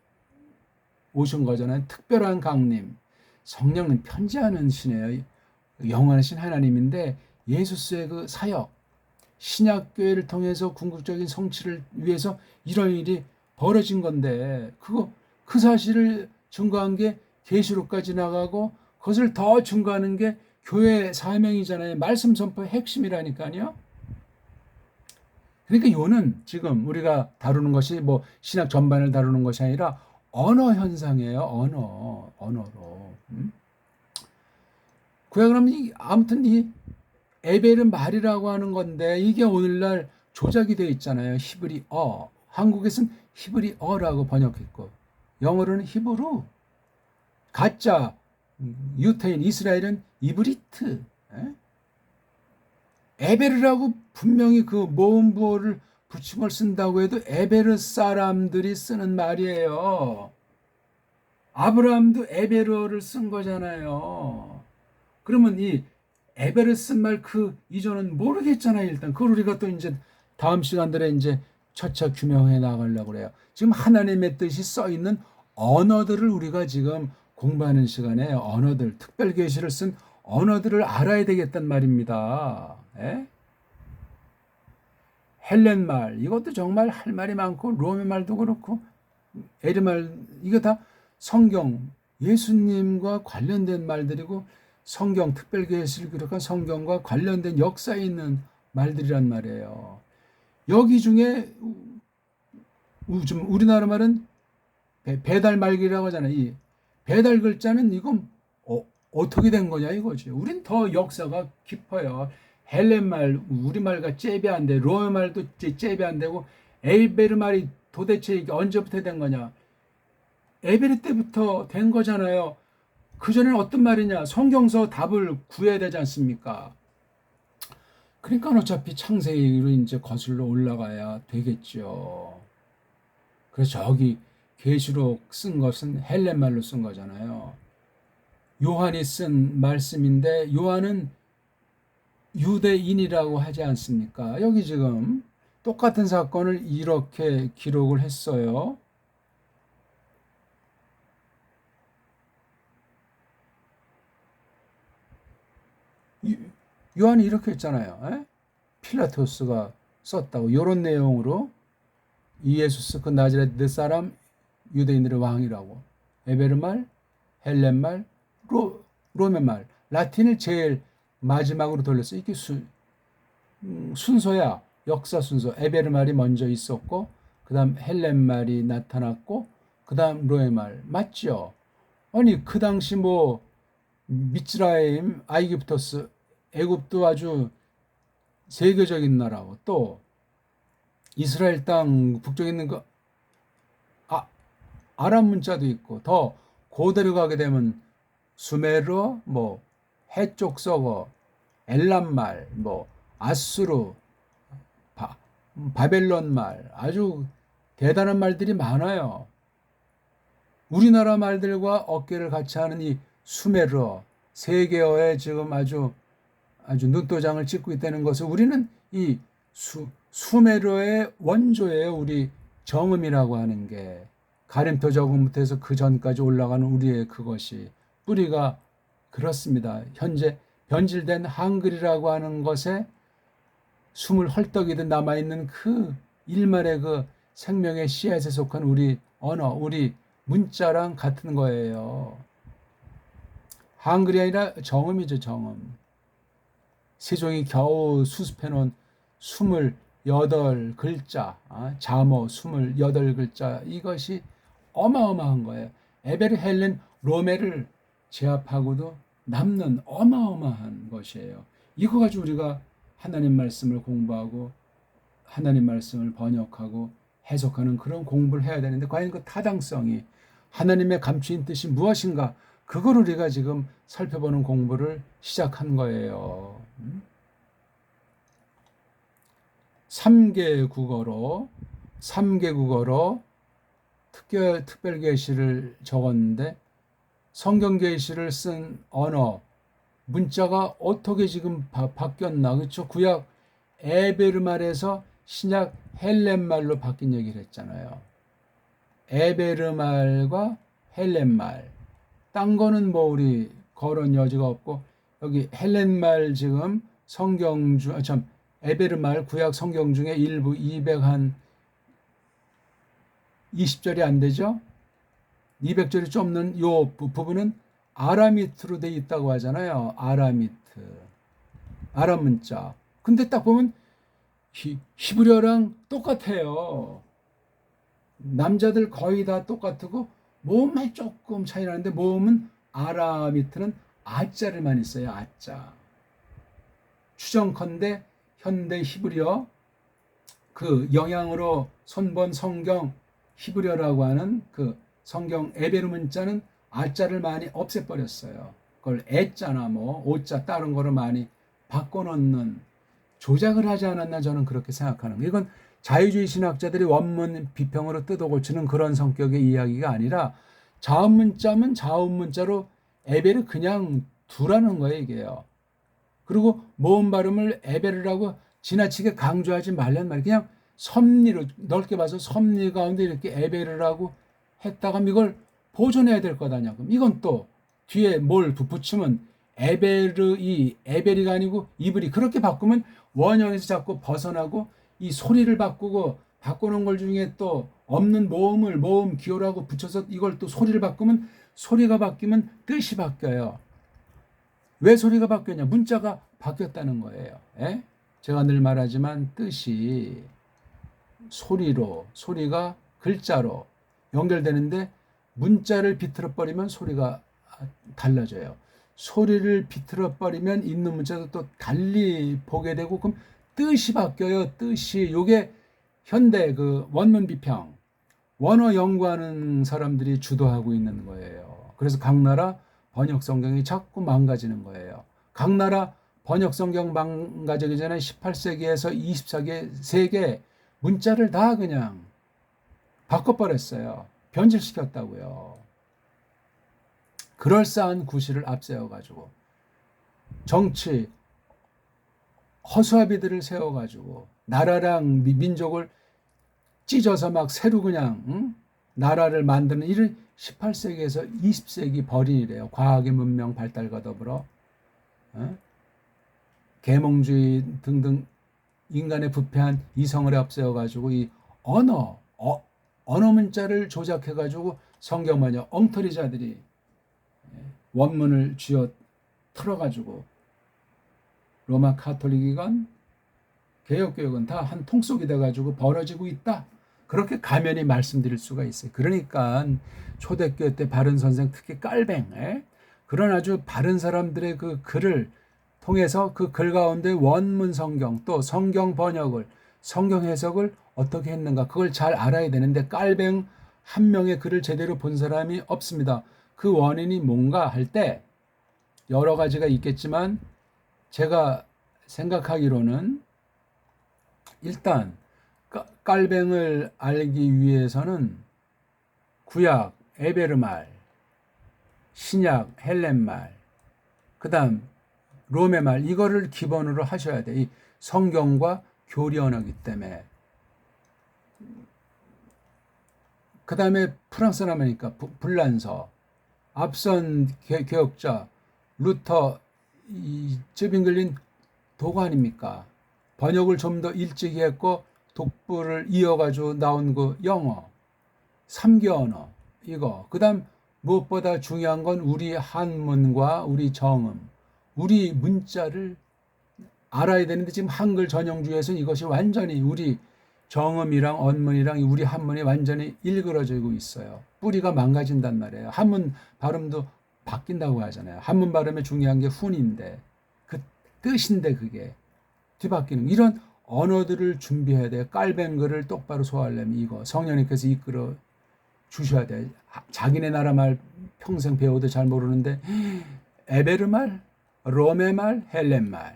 오신 거잖아요. 특별한 강림. 성령은 편지하는 신이에요. 영원하신 하나님인데, 예수스의 그 사역, 신약교회를 통해서 궁극적인 성취를 위해서 이런 일이 벌어진 건데, 그 사실을 증거한 게 계시록까지 나가고, 그것을 더 증거하는 게 교회 사명이잖아요. 말씀 선포의 핵심이라니까요. 그러니까 이거는 지금 우리가 다루는 것이 뭐 신학 전반을 다루는 것이 아니라 언어 현상이에요. 언어로. 그럼 아무튼 이 에벨은 말이라고 하는 건데, 이게 오늘날 조작이 되어 있잖아요. 히브리어. 한국에서는 히브리어라고 번역했고, 영어로는 히브루. 가짜 유태인 이스라엘은 이브리트. 에베르라고 분명히 그 모음부호를 붙인 걸 쓴다고 해도 에베르 사람들이 쓰는 말이에요. 아브라함도 에베르어를 쓴 거잖아요. 그러면 이 에베르 쓴 말 그 이전은 모르겠잖아요. 일단 그걸 우리가 또 이제 다음 시간들에 이제 차차 규명해 나가려고 그래요. 지금 하나님의 뜻이 써 있는 언어들을 우리가 지금 공부하는 시간에 언어들, 특별 계시를 쓴 언어들을 알아야 되겠단 말입니다. 예? 헬렌 말, 이것도 정말 할 말이 많고, 로메 말도 그렇고, 에르 말, 이거 다 성경, 예수님과 관련된 말들이고, 성경, 특별 계시를 기록한 성경과 관련된 역사에 있는 말들이란 말이에요. 여기 중에 좀 우리나라 말은 배달 말기라고 하잖아요. 이 배달 글자는 이건 어떻게 된 거냐 이거지. 우린 더 역사가 깊어요. 헬렌 말 우리말과 잽이 안 돼. 로마 말도 잽이 안 되고 에베르 말이 도대체 이게 언제부터 된 거냐. 에베르 때부터 된 거잖아요. 그전에는 어떤 말이냐. 성경서 답을 구해야 되지 않습니까? 그러니까 어차피 창세기로 이제 거슬러 올라가야 되겠죠. 그래서 저기 계시록 쓴 것은 헬렌 말로 쓴 거잖아요. 요한이 쓴 말씀인데 요한은 유대인이라고 하지 않습니까? 여기 지금 똑같은 사건을 이렇게 기록을 했어요. 요한이 이렇게 했잖아요. 에? 필라토스가 썼다고 이런 내용으로 이예수스 그 나자렛 사람 유대인들의 왕이라고. 에베르 말, 헬렌 말, 로메 말, 라틴을 제일 마지막으로 돌렸어. 이게 순서야. 역사 순서. 에베르 말이 먼저 있었고, 그 다음 헬렌 말이 나타났고, 그 다음 로메 말. 맞죠? 아니, 그 당시 뭐, 미츠라임, 아이기프토스, 애굽도 아주 세계적인 나라고, 또, 이스라엘 땅 북쪽에 있는 그, 아랍 문자도 있고, 더 고대로 가게 되면 수메르어, 뭐 해쪽 서거, 엘람 말, 뭐 아수르, 바벨론 말, 아주 대단한 말들이 많아요. 우리나라 말들과 어깨를 같이 하는 이 수메르어, 세계어에 지금 아주 눈도장을 찍고 있다는 것을 우리는 이 수메르어의 원조예요. 우리 정음이라고 하는 게. 가림토 저금부터 해서 그 전까지 올라가는 우리의 그것이 뿌리가 그렇습니다. 현재 변질된 한글이라고 하는 것에 숨을 헐떡이듯 남아있는 그 일말의 그 생명의 씨앗에 속한 우리 언어, 우리 문자랑 같은 거예요. 한글이 아니라 정음이죠, 정음. 세종이 겨우 수습해놓은 28글자, 잠어 28글자, 이것이 어마어마한 거예요. 에베르 헬렌 로메를 제압하고도 남는 어마어마한 것이에요. 이거 가지고 우리가 하나님 말씀을 공부하고 하나님 말씀을 번역하고 해석하는 그런 공부를 해야 되는데 과연 그 타당성이 하나님의 감추인 뜻이 무엇인가 그걸 우리가 지금 살펴보는 공부를 시작한 거예요. 3개 국어로 특별 계시를 적었는데 성경 계시를 쓴 언어 문자가 어떻게 지금 바뀌었나 그렇죠? 구약 에베르 말에서 신약 헬렌 말로 바뀐 얘기를 했잖아요. 에베르 말과 헬렌 말. 딴 거는 뭐 우리 거론 여지가 없고 여기 헬렌 말 지금 성경 중 에베르 말 구약 성경 중에 일부 200한 20절이 안 되죠? 200절이 좀 넘는 요 부분은 아라미트로 돼 있다고 하잖아요. 아라미트. 아람 문자. 근데 딱 보면 히브리어랑 똑같아요. 남자들 거의 다 똑같고 모음만 조금 차이 나는데 모음은 아라미트는 아자를 많이 써요. 아자. 추정컨대 현대 히브리어 그 영향으로 손본 성경 히브리어라고 하는 그 성경 에베르 문자는 아자를 많이 없애버렸어요. 그걸 애자나 뭐 오자 다른 거를 많이 바꿔놓는 조작을 하지 않았나 저는 그렇게 생각하는 거예요. 이건 자유주의 신학자들이 원문 비평으로 뜯어고치는 그런 성격의 이야기가 아니라 자음 문자면 자음 문자로 에베르 그냥 두라는 거예요. 이게요. 그리고 모음 발음을 에베르라고 지나치게 강조하지 말란 말이에요. 그냥 섭리로 넓게 봐서 섭리 가운데 이렇게 에베를 하고 했다가 이걸 보존해야 될 거다. 그럼 이건 또 뒤에 뭘 붙이면 에베리가 아니고 이브리 그렇게 바꾸면 원형에서 자꾸 벗어나고 이 소리를 바꾸는 걸 중에 또 없는 모음 기호라고 붙여서 이걸 또 소리를 바꾸면 소리가 바뀌면 뜻이 바뀌어요. 왜 소리가 바뀌었냐? 문자가 바뀌었다는 거예요. 에? 제가 늘 말하지만 뜻이 소리가 글자로 연결되는데 문자를 비틀어 버리면 소리가 달라져요. 소리를 비틀어 버리면 있는 문자도 또 달리 보게 되고 그럼 뜻이 바뀌어요. 뜻이 요게 현대 그 원문 비평 원어 연구하는 사람들이 주도하고 있는 거예요. 그래서 각 나라 번역 성경이 자꾸 망가지는 거예요. 각 나라 번역 성경 망가지기 전에 18세기에서 24세 세계 문자를 다 그냥 바꿔버렸어요. 변질시켰다고요. 그럴싸한 구실을 앞세워가지고 정치 허수아비들을 세워가지고 나라랑 민족을 찢어서 막 새로 그냥 나라를 만드는 일을 18세기에서 20세기 벌인 일이에요. 과학의 문명 발달과 더불어 계몽주의 등등 인간의 부패한 이성을 앞세워가지고 이 언어 문자를 조작해가지고 성경 번역 엉터리자들이 원문을 쥐어 틀어가지고 로마 카톨릭이건 개혁교육은 다 한 통속이 돼가지고 벌어지고 있다. 그렇게 가면이 말씀드릴 수가 있어요. 그러니까 초대교회 때 바른 선생 특히 깔뱅 그런 아주 바른 사람들의 그 글을 통해서 그 글 가운데 원문 성경 또 성경 번역을 성경 해석을 어떻게 했는가 그걸 잘 알아야 되는데 깔뱅 한 명의 글을 제대로 본 사람이 없습니다. 그 원인이 뭔가 할 때 여러 가지가 있겠지만 제가 생각하기로는 일단 깔뱅을 알기 위해서는 구약 에베르말, 신약 헬렌말, 그다음 로메말 이거를 기본으로 하셔야 돼. 이 성경과 교리 언어이기 때문에. 그다음에 프랑스 남으니까 불란서, 앞선 개혁자 루터 쯔빙글린 도가 아닙니까? 번역을 좀 더 일찍 했고 독부를 이어가지고 나온 그 영어, 3개 언어 이거. 그다음 무엇보다 중요한 건 우리 한문과 우리 정음, 우리 문자를 알아야 되는데 지금 한글 전형주에서는 이것이 완전히 우리 정음이랑 언문이랑 우리 한문이 완전히 일그러지고 있어요. 뿌리가 망가진단 말이에요. 한문 발음도 바뀐다고 하잖아요. 한문 발음에 중요한 게 훈인데 그 뜻인데 그게 뒤바뀌는 이런 언어들을 준비해야 돼요. 깔뱅 글을 똑바로 소화하려면 이거 성령님께서 이끌어 주셔야 돼요. 자기네 나라 말 평생 배워도 잘 모르는데 에베르 말, 로메 말, 헬렌 말,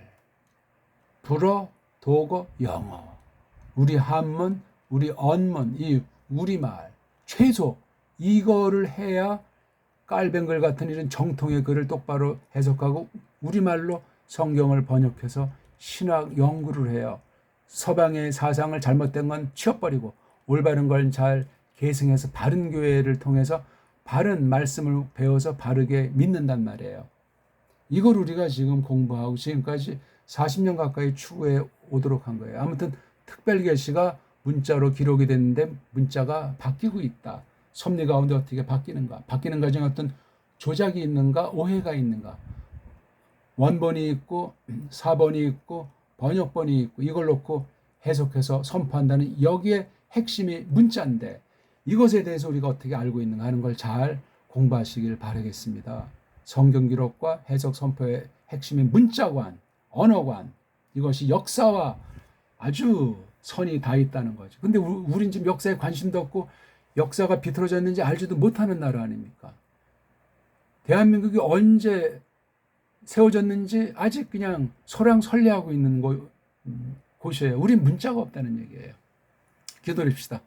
불어, 도거, 영어, 우리 한문, 우리 언문, 이 우리말 최소 이거를 해야 깔뱅글 같은 이런 정통의 글을 똑바로 해석하고 우리말로 성경을 번역해서 신학 연구를 해요. 서방의 사상을 잘못된 건 치워버리고 올바른 걸 잘 계승해서 바른 교회를 통해서 바른 말씀을 배워서 바르게 믿는단 말이에요. 이걸 우리가 지금 공부하고 지금까지 40년 가까이 추구해 오도록 한 거예요. 아무튼 특별계시가 문자로 기록이 됐는데 문자가 바뀌고 있다. 섭리 가운데 어떻게 바뀌는가? 바뀌는 과정에 어떤 조작이 있는가? 오해가 있는가? 원본이 있고 사본이 있고 번역본이 있고 이걸 놓고 해석해서 선포한다는 여기에 핵심이 문자인데 이것에 대해서 우리가 어떻게 알고 있는가 하는 걸 잘 공부하시길 바라겠습니다. 성경 기록과 해석 선포의 핵심이 문자관, 언어관 이것이 역사와 아주 선이 다 있다는 거죠. 근데 우린 지금 역사에 관심도 없고 역사가 비틀어졌는지 알지도 못하는 나라 아닙니까? 대한민국이 언제 세워졌는지 아직 그냥 설왕설래하고 있는 곳이에요. 우린 문자가 없다는 얘기예요. 기도합시다.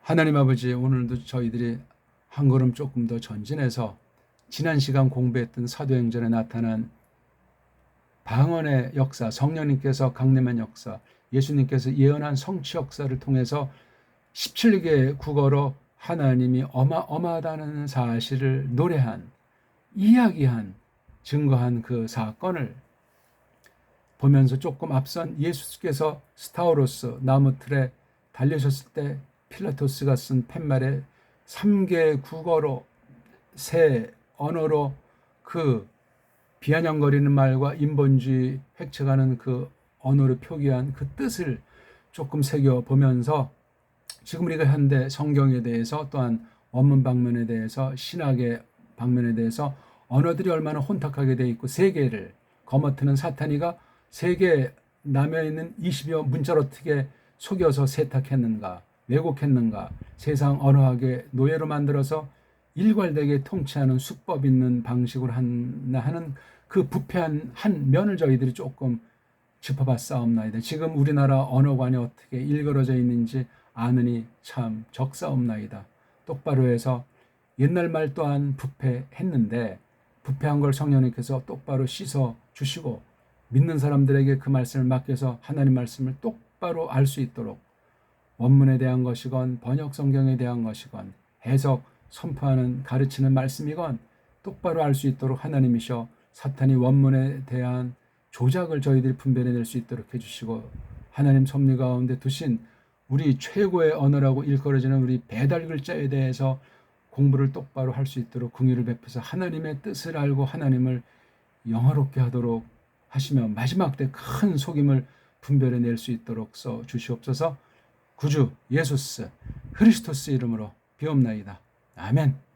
하나님 아버지, 오늘도 저희들이 한 걸음 조금 더 전진해서 지난 시간 공부했던 사도행전에 나타난 방언의 역사, 성령님께서 강림한 역사, 예수님께서 예언한 성취 역사를 통해서 17개 국어로 하나님이 어마어마하다는 사실을 노래한, 이야기한, 증거한 그 사건을 보면서 조금 앞선 예수께서 스타우로스 나무틀에 달리셨을 때 필라토스가 쓴 팻말에 3개 국어로, 세 언어로 그 비아냥거리는 말과 인본주의 획책하는 그 언어로 표기한 그 뜻을 조금 새겨보면서 지금 우리가 현대 성경에 대해서, 또한 원문 방면에 대해서, 신학의 방면에 대해서 언어들이 얼마나 혼탁하게 되어 있고, 세계를 거머트는 사탄이가 세계 남에 있는 20여 문자를 어떻게 속여서 세탁했는가, 왜곡했는가, 세상 언어학의 노예로 만들어서 일괄되게 통치하는 수법 있는 방식으로 하는 그 부패한 한 면을 저희들이 조금 짚어봤사옵나이다. 지금 우리나라 언어관이 어떻게 일그러져 있는지 아느니 참 적사옵나이다. 똑바로 해서 옛날 말 또한 부패했는데 부패한 걸 성령님께서 똑바로 씻어 주시고 믿는 사람들에게 그 말씀을 맡겨서 하나님 말씀을 똑바로 알 수 있도록 원문에 대한 것이건 번역 성경에 대한 것이건 해석, 선포하는, 가르치는 말씀이건 똑바로 알 수 있도록 하나님이셔 사탄이 원문에 대한 조작을 저희들이 분별해낼 수 있도록 해주시고, 하나님 섭리 가운데 두신 우리 최고의 언어라고 일컬어지는 우리 배달 글자에 대해서 공부를 똑바로 할 수 있도록 긍휼을 베푸사 하나님의 뜻을 알고 하나님을 영화롭게 하도록 하시며 마지막 때 큰 속임을 분별해낼 수 있도록 써 주시옵소서. 구주 예수스 그리스도스 이름으로 비옵나이다. 아멘.